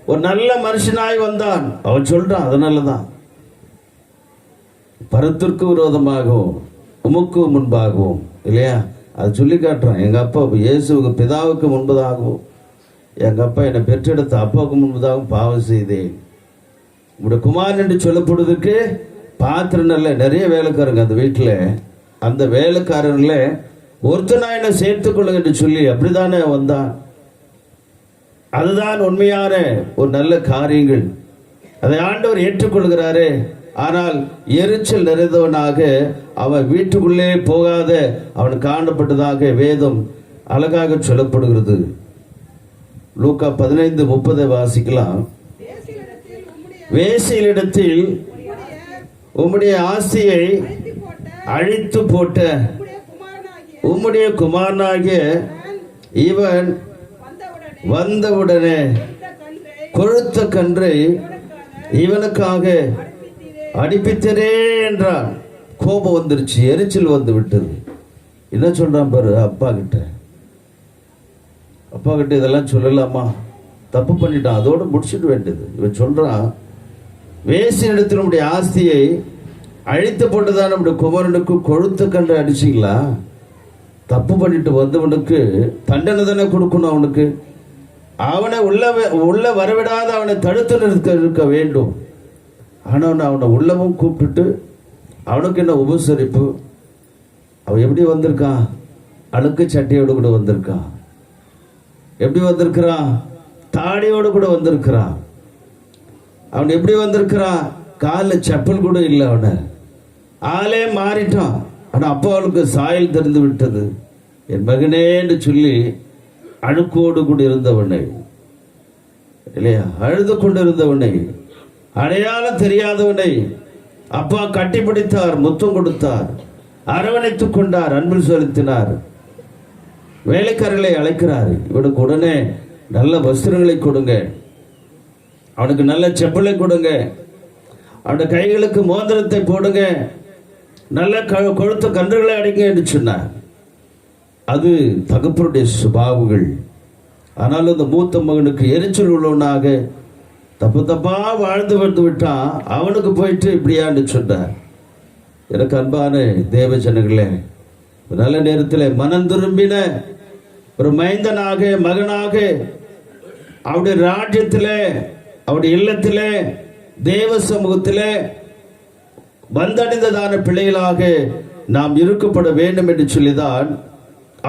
[SPEAKER 1] ஒரு நல்ல மனுஷனாய் வந்தான். அவன் சொல்றான், அதனாலதான் பரத்திற்கு விரோதமாகவும் உமக்கு முன்பாகவும், இல்லையா, அது சொல்லி காட்டுறான். எங்க அப்பா இயேசுவுக்கு பிதாவுக்கு முன்பதாகவும், எங்க அப்பா என்னை பெற்றெடுத்த அப்பாவுக்கு முன்பதாகவும் பாவம் செய்தேன். உங்களுடைய குமாரன் என்று சொல்லப்படுவதற்கு பாத்திரம் நல்ல நிறைய வேலைக்காரங்க அந்த வீட்டில், அந்த வேலைக்காரர்ல ஒருத்தனா என்ன சேர்த்துக் கொள்ளுங்க என்று சொல்லி அப்படித்தானே வந்தான். அதுதான் உண்மையான ஒரு நல்ல காரியங்கள். அதை ஆண்டவர் ஏற்றுக்கொள்கிறாரே. ஆனால் எரிச்சல் நிறைந்தவனாக அவன் வீட்டுக்குள்ளே போகாத அவன் காணப்பட்டதாக வேதம் அழகாக சொல்லப்படுகிறது. லூக்கா 15:30 வாசிக்கலாம். வேசியிலிடத்தில் உம்முடைய ஆசையை அழித்து போட்ட உம்முடைய குமாரனாகிய இவன் வந்தவுடனே கொழுத்த கன்றை இவனுக்காக அடிப்பித்தரே என்றான். கோபம் வந்துருச்சு, எரிச்சல் வந்து விட்டது. என்ன சொல்றான் பாரு அப்பா கிட்ட. அப்பா கிட்ட இதெல்லாம் சொல்லலாமா? தப்பு பண்ணிட்டான், அதோடு முடிச்சிட வேண்டியது. இவன் சொல்றான், வேசியிடத்தில் நம்முடைய ஆஸ்தியை அழித்து போட்டுதான் நம்முடைய குமரனுக்கு கொழுத்து கண்டு அடிச்சிங்களா? தப்பு பண்ணிட்டு வந்தவனுக்கு தண்டனை தானே கொடுக்கணும். அவனுக்கு அவனை உள்ள வரவிடாத அவனை தடுத்து இருக்க வேண்டும். ஆனால் அவனை உள்ளவும் கூப்பிட்டு அவனுக்கு என்ன உபசரிப்பு. அவன் எப்படி வந்திருக்கான்? அழுக்கு சட்டையோடு கூட வந்திருக்கான். எப்படி வந்திருக்கிறான்? தாடியோடு கூட வந்திருக்கிறான். அவன் எப்படி வந்திருக்கிறான்? காலில் செப்பல் கூட இல்லை. அவனை ஆளே மாறிட்டான். ஆனால் அப்போ அவளுக்கு சாயல் தெரிந்து விட்டது. என் மகனே என்று சொல்லி அழுக்கோடு கூட இருந்தவனை, இல்லையா, அழுது கொண்டு இருந்தவனை, அடையாளம் தெரியாதவனை அப்பா கட்டிப்பிடித்தார், முத்தம் கொடுத்தார், அரவணைத்துக் கொண்டார், அன்பில் செலுத்தினார். வேலைக்காரர்களை அழைக்கிறார். இவனுக்கு உடனே நல்ல வஸ்திரங்களை கொடுங்க, அவனுக்கு நல்ல செப்பலை கொடுங்க, அவனுடைய கைகளுக்கு மோதிரத்தை போடுங்க, நல்ல கொழுத்த கன்றுகளை அடிங்க என்று சொன்னார். அது தகப்பனுடைய சுபாவங்கள். ஆனாலும் இந்த மூத்த மகனுக்கு எரிச்சல் உள்ளவனாக தப்பு தப்பா வாழ்ந்து வந்து விட்டான். அவனுக்கு போயிட்டு இப்படியான்னு சொன்னார். எனக்கு அன்பான தேவ ஜனங்களே, நல்ல நேரத்தில் மனம் திரும்பின ஒரு மைந்தனாக, மகனாக, அவருடைய ராஜ்யத்திலே, அவருடைய இல்லத்திலே, தேவ சமூகத்திலே வந்தடைந்ததான பிள்ளைகளாக நாம் இருக்கப்பட வேண்டும் என்று சொல்லிதான்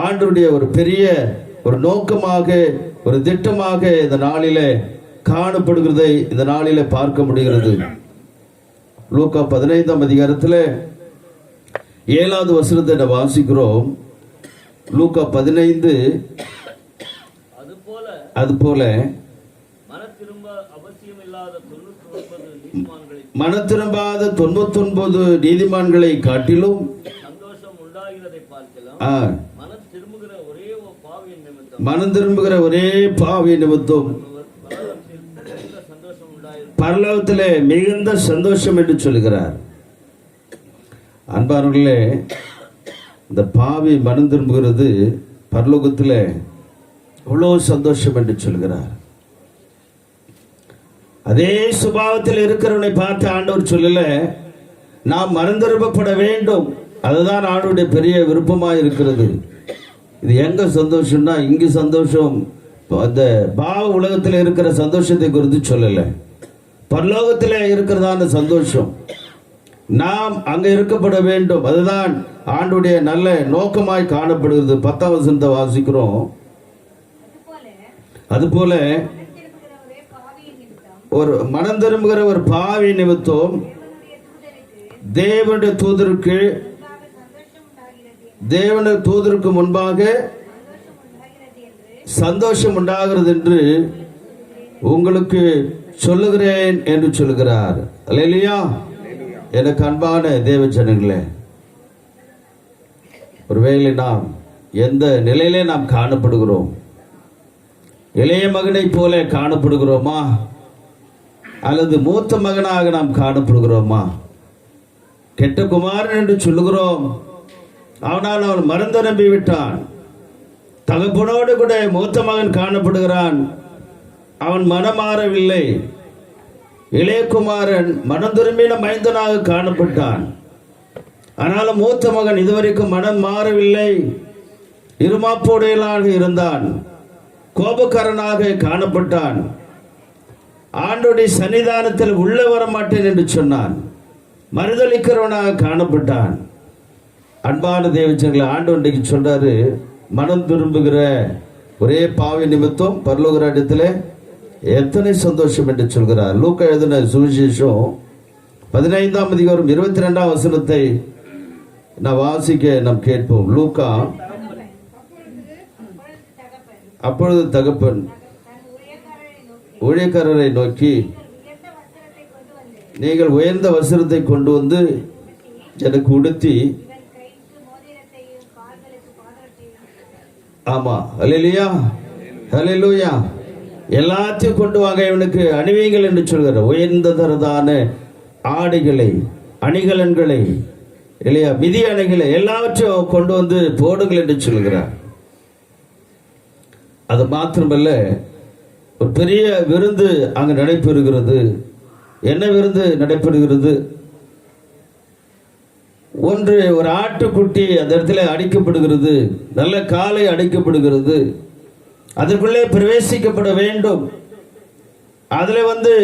[SPEAKER 1] ஆண்டவருடைய ஒரு பெரிய ஒரு நோக்கமாக, ஒரு திட்டமாக இந்த நாளிலே காணப்படுகிறதை இந்த நாளிலே பார்க்க முடிகிறது. லூக்கா 15ஆம் அதிகாரத்தில் 7வது வசனத்தை வாசிக்கிறோம். லூக்கா 15. அதுபோல மன திரும்பாத 99 நீதிமான்களை காட்டிலும் மனம் திரும்புகிற ஒரே பாவி நிமித்தம் பரலோகத்திலே மிகுந்த சந்தோஷம் என்று சொல்கிறார். அன்பானவர்களே, இந்த பாவி மனம் திரும்புகிறது பரலோகத்தில் எவ்வளோ சந்தோஷம் என்று சொல்கிறார். அதே சுபாவத்தில் இருக்கிறவனை பார்த்து ஆண்டவர் சொல்லல, நாம் மனம் திரும்பப்பட வேண்டும். அதுதான் ஆண்டவருடைய பெரிய விருப்பமாக இருக்கிறது. இது எங்க சந்தோஷம்னா, இங்கு சந்தோஷம் அந்த பாவ உலகத்தில் இருக்கிற சந்தோஷத்தை குறித்து சொல்லலை, பரலோகத்தில் இருக்கிறதான சந்தோஷம். நாம் அங்க இருக்கப்பட வேண்டும். அதுதான் ஆண்டுடைய நல்ல நோக்கமாய் காணப்படுகிறது. 10ஆம் வசனத்தை வாசிக்கிறோம். அதுபோல ஒரு மனம் திரும்புகிற ஒரு பாவி நிமித்தம் தேவனுடைய தூதருக்கு முன்பாக சந்தோஷம் உண்டாகிறது என்று உங்களுக்கு சொல்லுகிறேன் என்று சொல்லுகிறார். அல்லேலூயா. எனக்கு அன்பான தேவ ஜனங்களே, ஒருவேளை நாம் எந்த நிலையிலே நாம் காணப்படுகிறோம்? இளைய மகனை போல காணப்படுகிறோமா, அல்லது மூத்த மகனாக நாம் காணப்படுகிறோமா? கெட்ட குமாரன் என்று சொல்லுகிறோம், ஆனால் அவன் மறந்து நம்பி விட்டான். தகப்பனோடு கூட மூத்த மகன் காணப்படுகிறான், அவன் மனம் மாறவில்லை. இளையகுமாரன் மனம் திரும்பின மைந்தனாக காணப்பட்டான், ஆனாலும் மூத்த மகன் இதுவரைக்கும் மனம் மாறவில்லை. இருமாப்போடையலாக இருந்தான், கோபக்காரனாக காணப்பட்டான், ஆண்டோடைய சன்னிதானத்தில் உள்ள வர மாட்டேன் என்று சொன்னான், மறுதளிக்கிறவனாக காணப்பட்டான். அன்பான தேவச்சங்களை ஆண்டவன்றைக்கு சொல்றாரு, மனம் திரும்புகிற ஒரே பாவி நிமித்தம் பரலோக ராஜ்யத்தில் எத்தனை சந்தோஷம் என்று சொல்கிறார். லூக்கா எழுதின சுவிசேஷம் 15ஆம் அதிகாரம் 22ஆம் வசனத்தை நான் வாசிக்க நாம் கேட்போம். லூக்கா. அப்பொழுது தகப்பன் ஊழியக்காரரை நோக்கி, நீங்கள் உயர்ந்த வஸ்திரத்தை கொண்டு வந்து எனக்கு உடுத்தி, ஆமா, அல்லேலூயா, அல்லேலூயா, எல்லாத்தையும் கொண்டு வாங்க, இவனுக்கு அணிவீங்கள் என்று சொல்கிறார். உயர்ந்த தரதான ஆடைகளை, அணிகலன்களை, இல்லையா, மிதி அணைகளை எல்லாவற்றையும் கொண்டு வந்து போடுங்கள் என்று சொல்கிறார். அது மாத்திரமல்ல, ஒரு பெரிய விருந்து அங்கு நடைபெறுகிறது. என்ன விருந்து நடைபெறுகிறது? ஒரு ஆட்டுக்குட்டி அந்த இடத்துல அடிக்கப்படுகிறது. நல்ல காலை அடிக்கப்படுகிறது. அதற்குள்ளே பிரவேசிக்கப்பட வேண்டும். அதில்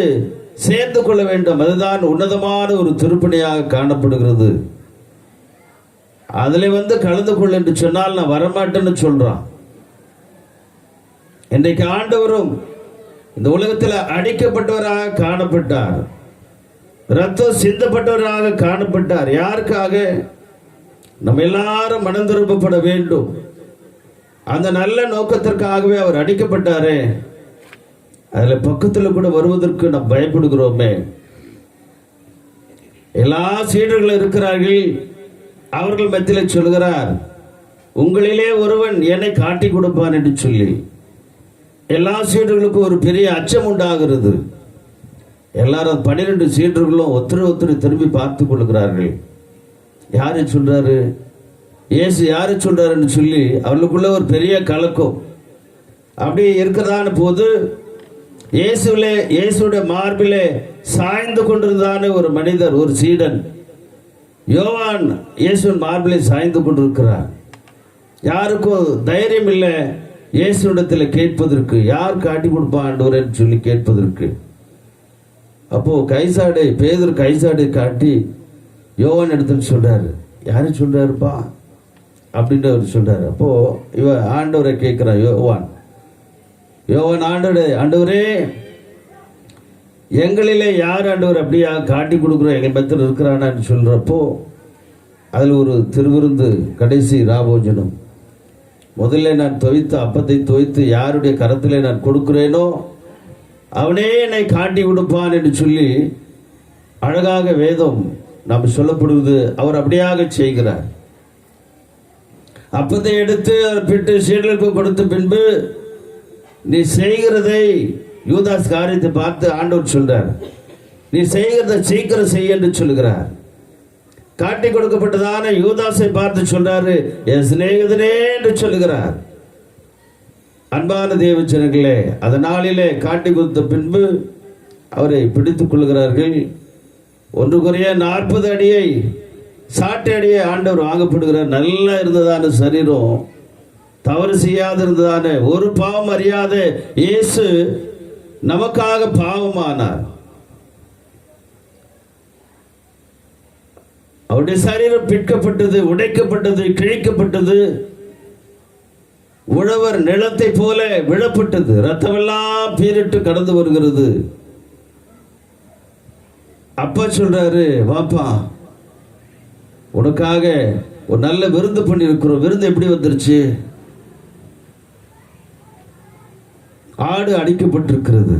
[SPEAKER 1] சேர்ந்து கொள்ள வேண்டும். அதுதான் உன்னதமான ஒரு திருப்பணியாக காணப்படுகிறது. அதில் கலந்து கொள்ள என்று சொன்னால் நான் வரமாட்டேன்னு சொல்றான். இன்றைக்கு ஆண்டவரும் இந்த உலகத்தில் அடிக்கப்பட்டவராக காணப்பட்டார். ரத்தம் சிந்தப்பட்டவராக காணப்பட்டார். யாருக்காக? நம்ம எல்லாரும் மனம் திருப்பப்பட வேண்டும். அந்த நல்ல நோக்கத்திற்காகவே அவர் அடிக்கப்பட்டாரே. அதில் பக்கத்தில் கூட வருவதற்கு நாம் பயப்படுகிறோமே. எல்லா சீடர்கள் இருக்கிறார்கள். அவர்கள் மத்தியில் சொல்கிறார், உங்களிலே ஒருவன் என்னை காட்டி கொடுப்பான் என்று சொல்லி. எல்லா சீடர்களுக்கும் ஒரு பெரிய அச்சம் உண்டாகிறது. எல்லாரும் 12 சீடர்களும் ஒருத்தர் திரும்பி பார்த்து கொள்கிறார்கள். யாரு சொல்றாரு? இயேசு யாரு சொல்றாருன்னு சொல்லி அவர்களுக்குள்ள ஒரு பெரிய கலக்கம் அப்படி இருக்கிறதான போது இயேசுடைய மார்பிலே சாய்ந்து கொண்டிருந்தான ஒரு மனிதர், ஒரு சீடன் யோவான், இயேசுவின் மார்பிலே சாய்ந்து கொண்டிருக்கிறார். யாருக்கும் தைரியம் இல்லை இயேசுவிடத்தில் கேட்பதற்கு. யார் காட்டி கொடுப்பா ஆண்டவரேன்னு சொல்லி கேட்பதற்கு. அப்போ பேதுரு கைசாடை காட்டி யோவான் இடத்துல சொல்றாரு. யாரு சொல்றாருப்பா அப்படின்னு அவர் சொல்றாரு. அப்போ ஆண்டவரை கேட்கிறார் யோவான் ஆண்டவரே எங்களிலே யார் ஆண்டவர் அப்படியா காட்டி கொடுக்குறோம் எங்கள் மத்தியில் இருக்கிறான்னு சொல்றப்போ அதில் ஒரு திருவிருந்து, கடைசி ராபோஜனம். முதல்ல நான் அப்பத்தை துவைத்து யாருடைய கரத்திலே நான் கொடுக்கிறேனோ அவனே என்னை காட்டி கொடுப்பான் என்று சொல்லி அழகாக வேதம் நாம் சொல்லப்படுவது. அவர் அப்படியாக செய்கிறார். அப்பத்தை எடுத்து பிட்டு சீடர்களுக்கு கொடுத்த பின்பு நீ செய்கிறதை, யூதாஸ் காரியத்தை பார்த்து ஆண்டவர் சொல்றார், நீ செய்கிறதை சீக்கிரம் செய்ய என்று சொல்கிறார். காட்டி கொடுக்கப்பட்டதான யூதாஸை பார்த்து சொல்றாரு, என் சிநேகிதனே என்று சொல்லுகிறார். அன்பான தேவஜனங்களே, அதனாலே காட்டி கொடுத்த பின்பு அவரை பிடித்துக் கொள்கிறார்கள். 1 குறைய 40 அடியை சாட்டை அடியை ஆண்டவர் வாங்கப்படுகிறார். நல்லா இருந்ததான சரீரம், தவறு செய்யாது இருந்ததான, ஒரு பாவம் அறியாத இயேசு நமக்காக பாவமானார். அவருடைய சரீரம் பிற்கப்பட்டது, உடைக்கப்பட்டது, கிழிக்கப்பட்டது. உழவர் நிலத்தை போல விழப்பட்டது. ரத்தமெல்லாம் பீரிட்டு கடந்து வருகிறது. அப்பா சொல்றாரு, வாப்பா உனக்காக ஒரு நல்ல விருந்து பண்ணி இருக்கிறோம். விருந்து எப்படி வந்துருச்சு? ஆடு அடிக்கப்பட்டிருக்கிறது,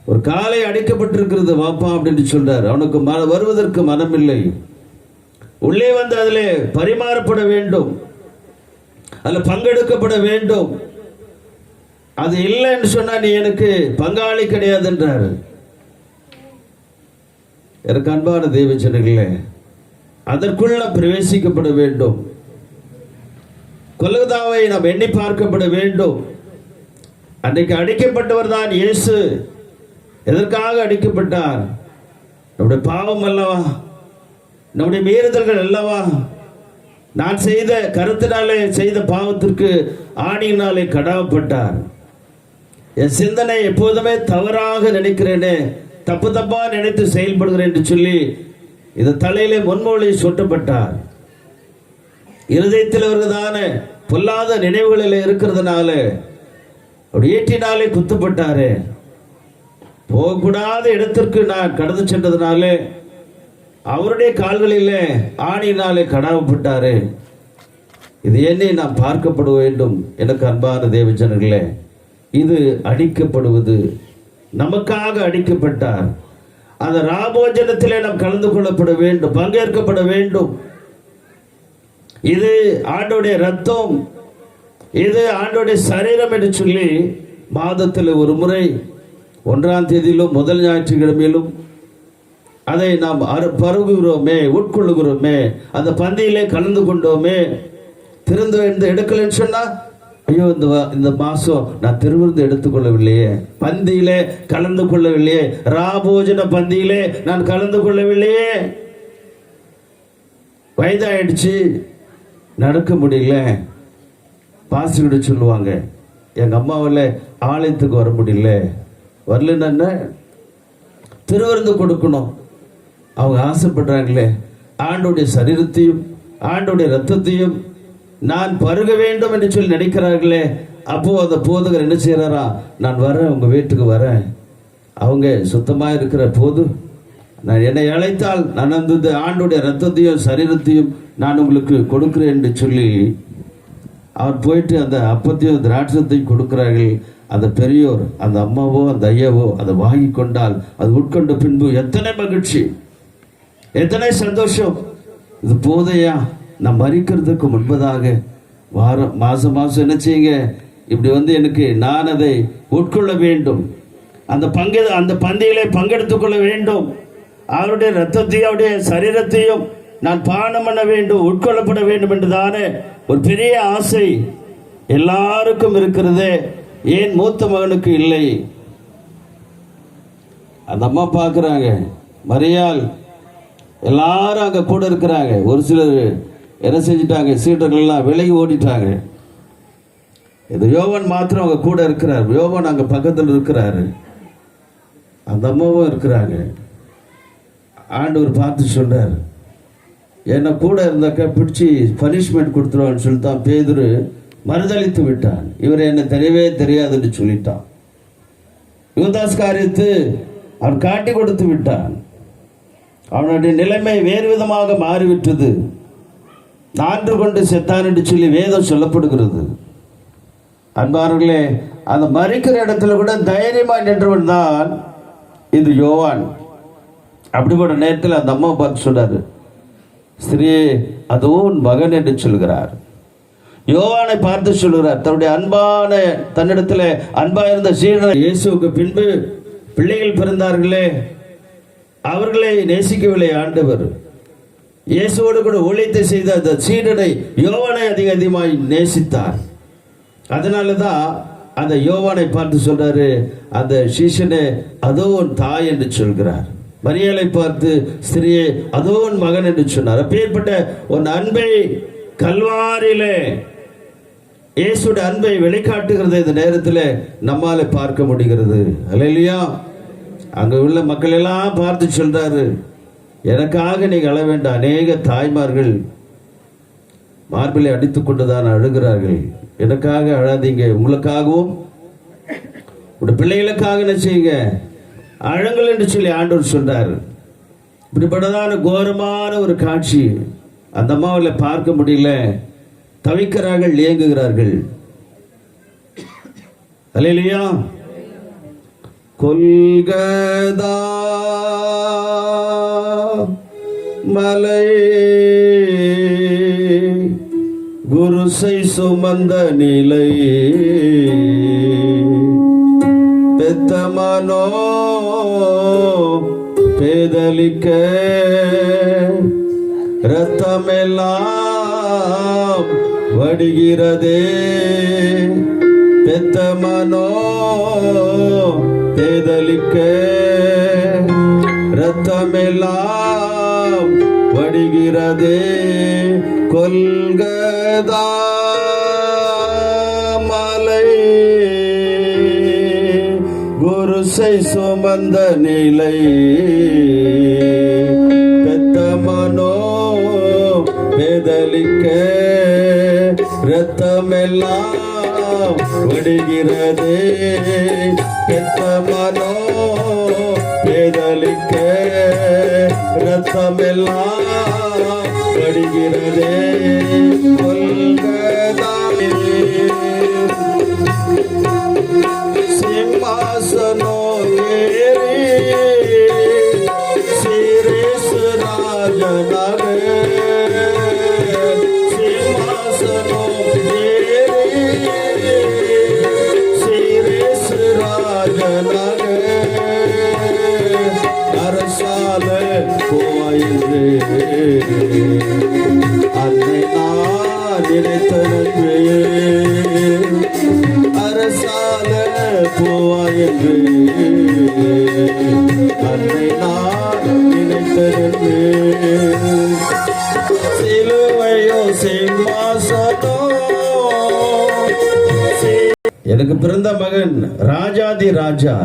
[SPEAKER 1] ஒரு காலை அடிக்கப்பட்டிருக்கிறது வாப்பா அப்படின்னு சொல்றாரு. அவனுக்கு வருவதற்கு மனமில்லை. உள்ளே வந்து அதிலே பரிமாறப்பட வேண்டும், அதில் பங்கெடுக்கப்பட வேண்டும். அது இல்லைன்னு சொன்னா நீ எனக்கு பங்காளி கிடையாது என்றாரு. எனக்கு அன்பான தேவஜனங்களே, அதற்குள்ள பிரவேசிக்கப்பட வேண்டும். கொல்கத்தாவை நாம் எண்ணி பார்க்கப்பட வேண்டும். அன்றைக்கு அடிக்கப்பட்டவர் தான் இயேசு. எதற்காக அடிக்கப்பட்டார்? நம்முடைய பாவம் அல்லவா, நம்முடைய மீறுதல்கள் அல்லவா. நான் செய்த கருத்தினாலே செய்த பாவத்திற்கு ஆணியினாலே கடாவப்பட்டார். என் சிந்தனை எப்போதுமே தவறாக நினைக்கிறேனே, தப்பு தப்பா நினைத்து செயல்படுகிறேன் என்று சொல்லி இந்த தலையிலே முன்மொழி சொட்டப்பட்டார். இருதயத்தில் வருவதான பொல்லாத நினைவுகளில் இருக்கிறதுனால அப்படி ஏற்றினாலே குத்துப்பட்டாரே. போகக்கூடாத இடத்திற்கு நான் கடந்து சென்றதுனாலே அவருடைய கால்களிலே ஆணியினாலே கடாவப்பட்டாரு. இது என்னை நாம் பார்க்கப்பட வேண்டும். எனக்கு அன்பான தேவஜனங்களே, இது அடிக்கப்படுவது, நமக்காக அடிக்கப்பட்டார். அந்த ராபோஜனத்திலே நாம் கலந்து கொள்ளப்பட வேண்டும், பங்கேற்கப்பட வேண்டும். இது ஆண்டோடைய ரத்தம், இது ஆண்டோடைய சரீரம் என்று சொல்லி மாதத்தில் ஒரு முறை 1ஆம் தேதியிலும் முதல் ஞாயிற்றுக்கிழமையிலும் அதை நாம் பருகுகிறோமே, உட்கொள்ளுகிறோமே, அந்த பந்தியிலே கலந்து கொண்டோமே. திறந்து எடுக்கலன்னு சொன்னா ஐயோ, இந்த மாசம் நான் திருவிருந்து எடுத்துக்கொள்ளவில்லையே, பந்தியிலே கலந்து கொள்ளவில்லையே, ராபோஜன பந்தியிலே நான் கலந்து கொள்ளவில்லையே, வயதாயிடுச்சு, நடக்க முடியல. பாஸ்டர்கிட்ட சொல்லுவாங்க, எங்கள் அம்மாவில் ஆலயத்துக்கு வர முடியல, வரலன்னா திருவிருந்து கொடுக்கணும். அவங்க ஆசைப்படுறாங்களே, ஆண்டோடைய சரீரத்தையும் ஆண்டோடைய ரத்தத்தையும் நான் பருக வேண்டும் என்று சொல்லி நினைக்கிறார்களே. அப்போது அந்த போதகர் என்ன செய்கிறாரா, நான் வரேன், உங்கள் வீட்டுக்கு வரேன், அவங்க சுத்தமாக இருக்கிற போது நான் என்னை அழைத்தால் நான் அந்த ஆண்டோடைய ரத்தத்தையும் சரீரத்தையும் நான் உங்களுக்கு கொடுக்குறேன் என்று சொல்லி அவர் போயிட்டு அந்த அப்பத்தையும் திராட்சத்தையும் கொடுக்கிறார்கள். அந்த பெரியோர், அந்த அம்மாவோ அந்த ஐயாவோ அதை வாங்கி கொண்டால் அது உட்கொண்ட பின்பு எத்தனை மகிழ்ச்சி, எத்தனை சந்தோஷம். இது போதையா, நான் மறிக்கிறதுக்கு முன்பதாக மாதம் என்ன செய்யுங்க, இப்படி எனக்கு நான் அதை உட்கொள்ள வேண்டும், அந்த பந்தியிலே பங்கெடுத்துக் கொள்ள வேண்டும், அவருடைய ரத்தத்தையும் அவருடைய சரீரத்தையும் நான் பானம் பண்ண வேண்டும், உட்கொள்ளப்பட வேண்டும் என்றுதானே ஒரு பெரிய ஆசை எல்லாருக்கும் இருக்கிறது. ஏன் மூத்த மகனுக்கு இல்லை? அந்த அம்மா பார்க்குறாங்க, மரியாள் எல்லாரும் அங்கே கூட இருக்கிறாங்க. ஒரு சிலர் என்ன செஞ்சிட்டாங்க, சீடர்கள் எல்லாம் விலகி ஓடிட்டாங்க. இது யோவான் மாத்திரம் அவங்க கூட இருக்கிறார். யோவான் அங்கே பக்கத்தில் இருக்கிறாரு, அந்த அம்மாவும் இருக்கிறாங்க. ஆண்டவர் பார்த்து சொல்றார், என்னை கூட இருந்தாக்கா பிடிச்சி பனிஷ்மெண்ட் கொடுத்துருவான்னு சொல்லித்தான் பேதுரு மறுதளித்து விட்டான். இவர் என்னை தெரியவே தெரியாதுன்னு சொல்லிட்டான். யூதாஸ் காரியத்து அவன் காட்டி கொடுத்து விட்டான். அவனுடைய நிலைமை வேறு விதமாக மாறிவிட்டது. நான்று கொண்டு செத்தான் என்று சொல்லி வேதம் சொல்லப்படுகிறது. அன்பார்களே, அந்த மறிக்கிற இடத்துல கூட தைரியமாக நின்றவன் தான் இது யோவான். அப்படிப்பட்ட நேரத்தில் அந்த அம்மா பார்த்து சொல்றாரு, ஸ்திரீயே, அதோ உன் மகன் என்று சொல்கிறார். யோவானை பார்த்து சொல்கிறார், தன்னுடைய தன்னிடத்தில் அன்பா இருந்த சீடர் இயேசுவுக்கு பின்பு பிள்ளைகள் பிறந்தார்களே, அவர்களை நேசிக்கவில்லை ஆண்டவர். இயேசுவோடு கூட ஊழியத்தை செய்த அந்த சீடனை யோவானை அதிகமாய் நேசித்தார். அதனால தான் அந்த யோவானை பார்த்து சொல்றாரு, அந்த சீஷனே அதோ உன் தாய் என்று சொல்கிறார். மரியாளை பார்த்து ஸ்திரியே அதோ உன் மகன் என்று சொன்னார். அப்பேற்பட்ட உன் அன்பை கல்வாரியிலே இயேசுடைய அன்பை வெளிக்காட்டுகிறது இந்த நேரத்தில் நம்மால பார்க்க முடிகிறது. அல்லேலூயா. அங்கே உள்ள மக்கள் எல்லாம் பார்த்து சொல்றாரு, எனக்காக நீங்க அழ வேண்டாம். அநேக தாய்மார்கள் மார்பிலை அடித்துக் கொண்டுதான் அழுகிறார்கள். எனக்காக அழாதீங்க, உங்களுக்காகவும் உடைய பிள்ளைகளுக்காக என்ன செய்யுங்க, அழுங்கள் என்று சொல்லி ஆண்டவர் சொல்றாரு. இப்படிப்பட்டதான கோரமான ஒரு காட்சி அந்த அம்மாவில் பார்க்க முடியல. தவிக்கிறார்கள், ஏங்குகிறார்கள். அல்லேலூயா. கொல்கதா மலை குருசை சுமந்த நிலை பெத்தமனோ பேதலிக்க ரத்தமெல்லாம் வடிகிறதே. பெத்தமனோ பேதலிக்க ரத்தமெல்லாம் வடிகிறதே. கொல்கதா மலை குருசை சுமந்த நிலை பெத்தமனோ பேதலிக்க ரத்தமெல்லாம் வடிகிறதே. பெத்தமனோ பேதலிக்க ரத்தமெல்லாம் வடிகிறதே. கொல்கதா சிம்மாசனோ ஏறி சீரேஸ் ராஜனாக சிம்மாசனோ ஏறி சீரேஸ் ராஜனாக அரசால கோயிலே அன்னை நினைத்தனே அரசால போவாய் என்று அன்னை நான் நினைத்தனே சிலுவையோ சிம்மாசனோ. எனக்கு பிறந்த மகன் ராஜாதி ராஜா,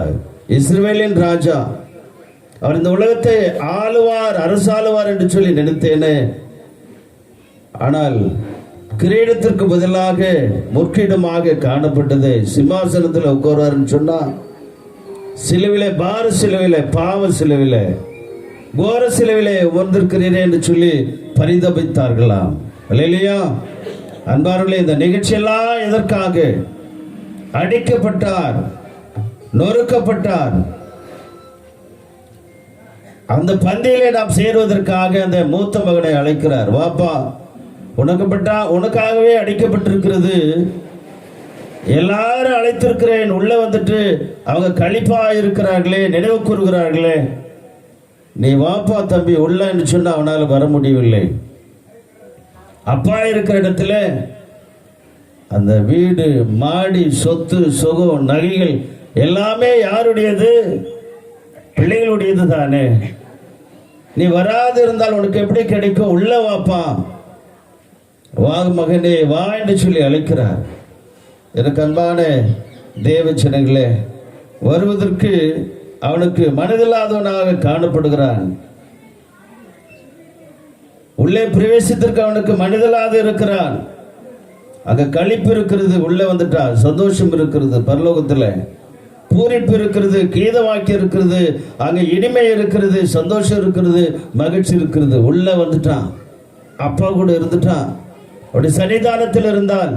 [SPEAKER 1] இஸ்ரவேலின் ராஜா. அவர் இந்த உலகத்தை ஆளுவார், அரசாளுவார் என்று சொல்லி நினைத்தேனே. ஆனால் கிரீடத்திற்கு பதிலாக முற்கிடமாக காணப்பட்டது. சிம்மாசனத்தில் உட்கார்வார்னு சொன்னா சிலுவிலே, பார சிலுவிலே, பாவ சிலுவிலே, கோர சிலுவிலே உமர்ந்திருக்கிறீரே என்று சொல்லி பரிதபித்தார்களாம். அல்லேலூயா. அன்பார்களே, இந்த நிகழ்ச்சியெல்லாம் எதற்காக? அடிக்கப்பட்டார், நொறுக்கப்பட்டார். அந்த பந்தியிலே நாம் சேருவதற்காக அந்த மூத்த மகனை அழைக்கிறார். வாப்பா, உனக்காகவே அடிக்கப்பட்டிருக்கிறது, எல்லாரும் அழைத்திருக்கிறேன், உள்ள வந்துட்டு அவங்க களிப்பா இருக்கிறார்களே, நினைவு கூறுகிறார்களே, நீ வாப்பா தம்பி உள்ளன்னு சொன்ன அவனால் வர முடியவில்லை. அப்பா இருக்கிற இடத்துல அந்த வீடு, மாடி, சொத்து, சுகம், நகைகள் எல்லாமே யாருடையது? பிள்ளைகளுடையது தானே. நீ வராது இருந்தால் உனக்கு எப்படி கிடைக்கும்? உள்ள வாப்பா, வா மகனே, வா என்று சொல்லி அழைக்கிறார். எனக்கு அன்பான தேவ ஜனங்களே, வருவதற்கு அவனுக்கு மனதில்லாதவனாக காணப்படுகிறான். உள்ளே பிரவேசித்திற்கு அவனுக்கு மனதில்லாத இருக்கிறான். அங்க களிப்பு இருக்கிறது, உள்ள வந்துட்டா சந்தோஷம் இருக்கிறது, பரலோகத்துல பூரிப்பு இருக்கிறது, கீத வாக்கியம் இருக்கிறது, அங்க இனிமை இருக்கிறது, சந்தோஷம் இருக்கிறது, மகிழ்ச்சி இருக்கிறது. உள்ள வந்துட்டான், அப்பா கூட இருந்துட்டான். அப்படி சன்னிதானத்தில் இருந்தால்,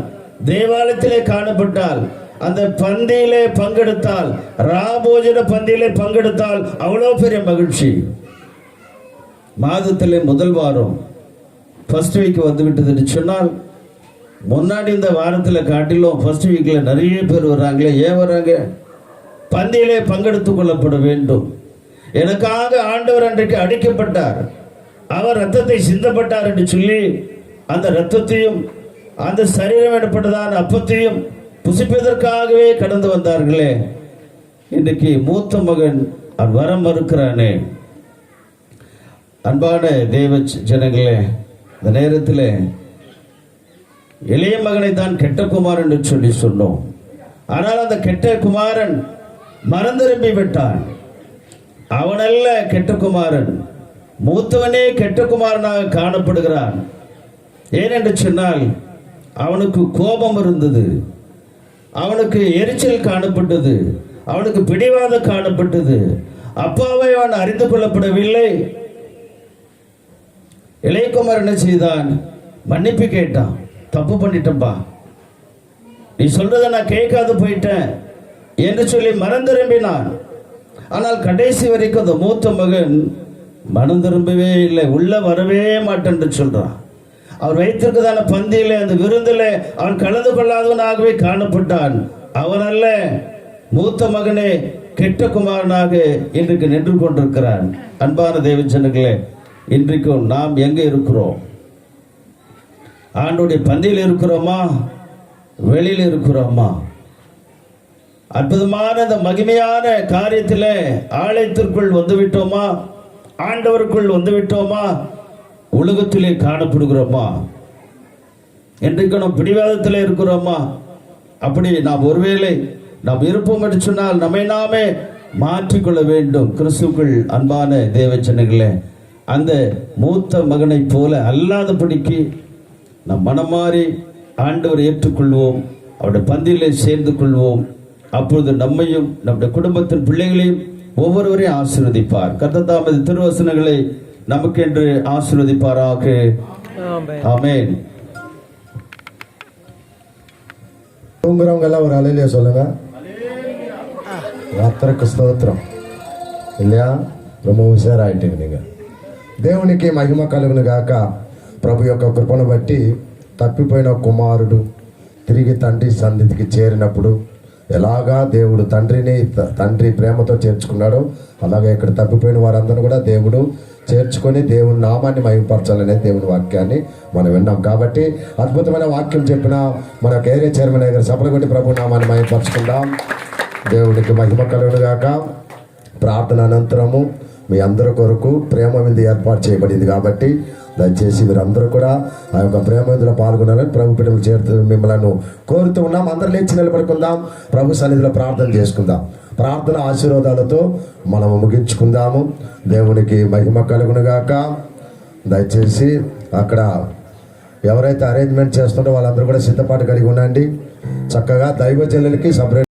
[SPEAKER 1] தேவாலயத்திலே காணப்பட்டால், அந்த பந்தியிலே பங்கெடுத்தால், ராபோஜன பந்தியிலே பங்கெடுத்தால் அவ்வளோ பெரிய மகிழ்ச்சி. மாதத்திலே முதல் வாரம் ஃபர்ஸ்ட் வீக் வந்து விட்டதுன்னு சொன்னால், முன்னாடி இந்த வாரத்தில் காட்டிலும் ஃபர்ஸ்ட் வீக்கில் நிறைய பேர் வர்றாங்களே. ஏன் வர்றாங்க? பந்தியிலே பங்கெடுத்துக் கொள்ளப்பட வேண்டும். எனக்காக ஆண்டவர் அன்றைக்கு அடிக்கப்பட்டார், அவர் ரத்தத்தை சிந்தப்பட்டார் என்று சொல்லி அந்த ரத்தத்தையும் அந்த சரீரம் எனப்பட்டதான அப்பத்தையும் புசிப்பதற்காகவே கடந்து வந்தார்களே. இன்றைக்கு மூத்த மகன் அவன் வர மறுக்கிறானே. அன்பான தேவ ஜனங்களே, இந்த நேரத்தில் இளைய மகனை தான் கெட்ட குமாரன் என்று சொல்லி சொன்னோம். ஆனால் அந்த கெட்ட குமாரன் மனம் திரும்பி விட்டான். அவனல்ல கெட்ட குமாரன், மூத்தவனே கெட்ட குமாரனாக காணப்படுகிறான். ஏனென்று சொன்னால், அவனுக்கு கோபம் இருந்தது, அவனுக்கு எரிச்சல் காணப்பட்டது, அவனுக்கு பிடிவாதம் காணப்பட்டது. அப்பாவை அவன் அறிந்து கொள்ளப்படவில்லை. இளையகுமார் என்ன செய்தான்? மன்னிப்பு கேட்டான். தப்பு பண்ணிட்டப்பா, நீ சொல்றதை நான் கேட்காது போயிட்டேன் என்று சொல்லி மனம் திரும்பினான். ஆனால் கடைசி வரைக்கும் அந்த மூத்த மகன் மனம் திரும்பவே இல்லை, உள்ள வரவே மாட்டேன் என்று சொல்றான். அவர் வைத்திருக்கதான பந்தியில, அந்த விருந்தில் அவன் கலந்து கொள்ளாதவனாகவே காணப்பட்டான். அவன் அல்ல, மூத்த மகனே கெட்ட குமாரனாக இன்றைக்கு நின்று கொண்டிருக்கிறான். அன்பான தேவஜனங்களே, இன்றைக்கும் நாம் எங்க இருக்கிறோம்? ஆண்டோடைய பந்தியில் இருக்கிறோமா, வெளியில் இருக்கிறோமா? அற்புதமான இந்த மகிமையான காரியத்தில் ஆலயத்திற்குள் வந்துவிட்டோமா? ஆண்டவருக்குள் வந்துவிட்டோமா? உலகத்திலே காணப்படுகிறோமா? இன்றைக்கு நாம் பிடிவாதத்தில் இருக்கிறோமா? அப்படி நாம் ஒருவேளை நாம் இருப்போம் என்று சொன்னால் நம்மை நாமே மாற்றிக்கொள்ள வேண்டும். கிறிஸ்துவுக்குள் அன்பான தேவஜனங்களே, அந்த மூத்த மகனை போல அல்லாதபடிக்கு நம் மனம் மாறி ஆண்டவரை ஏற்றுக்கொள்வோம், அவருடைய பந்தியிலே சேர்ந்து கொள்வோம். அப்பொழுது நம்மையும் நம்முடைய குடும்பத்தின் பிள்ளைகளையும் ஒவ்வொருவரையும் ஆசீர்வதிப்பார். கர்த்தர் தமது திருவசனங்களை நமக்கென்று ஆசீர்வதிப்பாராக. ஆமென்.
[SPEAKER 2] தூங்குறவங்க எல்லாம் ஒரு அலையிலே சொல்லுங்க. கர்த்தருக்கு ஸ்தோத்திரம். இல்லையா? ரொம்ப హుషారాయిட்டீங்க நீங்க. దేవునికి మహిమ కలుగును గాక. ప్రభు యొక్క కృపను బట్టి తప్పిపోయిన కుమారుడు తిరిగి తండ్రి సన్నిధికి చేరినప్పుడు ఎలాగా దేవుడు తండ్రి ప్రేమతో చేర్చుకున్నాడో అలాగే ఇక్కడ తప్పిపోయిన వారందరూ కూడా దేవుడు చేర్చుకొని దేవుని నామాన్ని మహిమపరచాలనే దేవుని వాక్యాన్ని మనం విన్నాం. కాబట్టి అద్భుతమైన వాక్యం చెప్పిన మన ఏరియా చైర్మన్ గారు సభలు కొట్టి ప్రభు నామాన్ని మహిమపరచుకుందాం. దేవునికి మహిమ కలుగును గాక. ప్రార్థన అనంతరము మీ అందరి కొరకు ప్రేమ విందు ఏర్పాటు చేయబడింది కాబట్టి దయచేసి మీరందరూ కూడా ఆ యొక్క ప్రేమ విందులో పాల్గొనాలని ప్రభు బిడ్డలు చేరుతూ మిమ్మల్ని కోరుతూ ఉన్నాం. అందరూ లేచి నిలబడుకుందాం, ప్రభు సన్నిధిలో ప్రార్థన చేసుకుందాం. ప్రార్థన ఆశీర్వాదాలతో మనము ముగించుకుందాము. దేవునికి మహిమ కలుగును గాక. దయచేసి అక్కడ ఎవరైతే అరేంజ్మెంట్ చేస్తుందో వాళ్ళందరూ కూడా సిద్ధపాటు కలిగి ఉండండి. చక్కగా దైవ చెల్లెలకి సపరేట్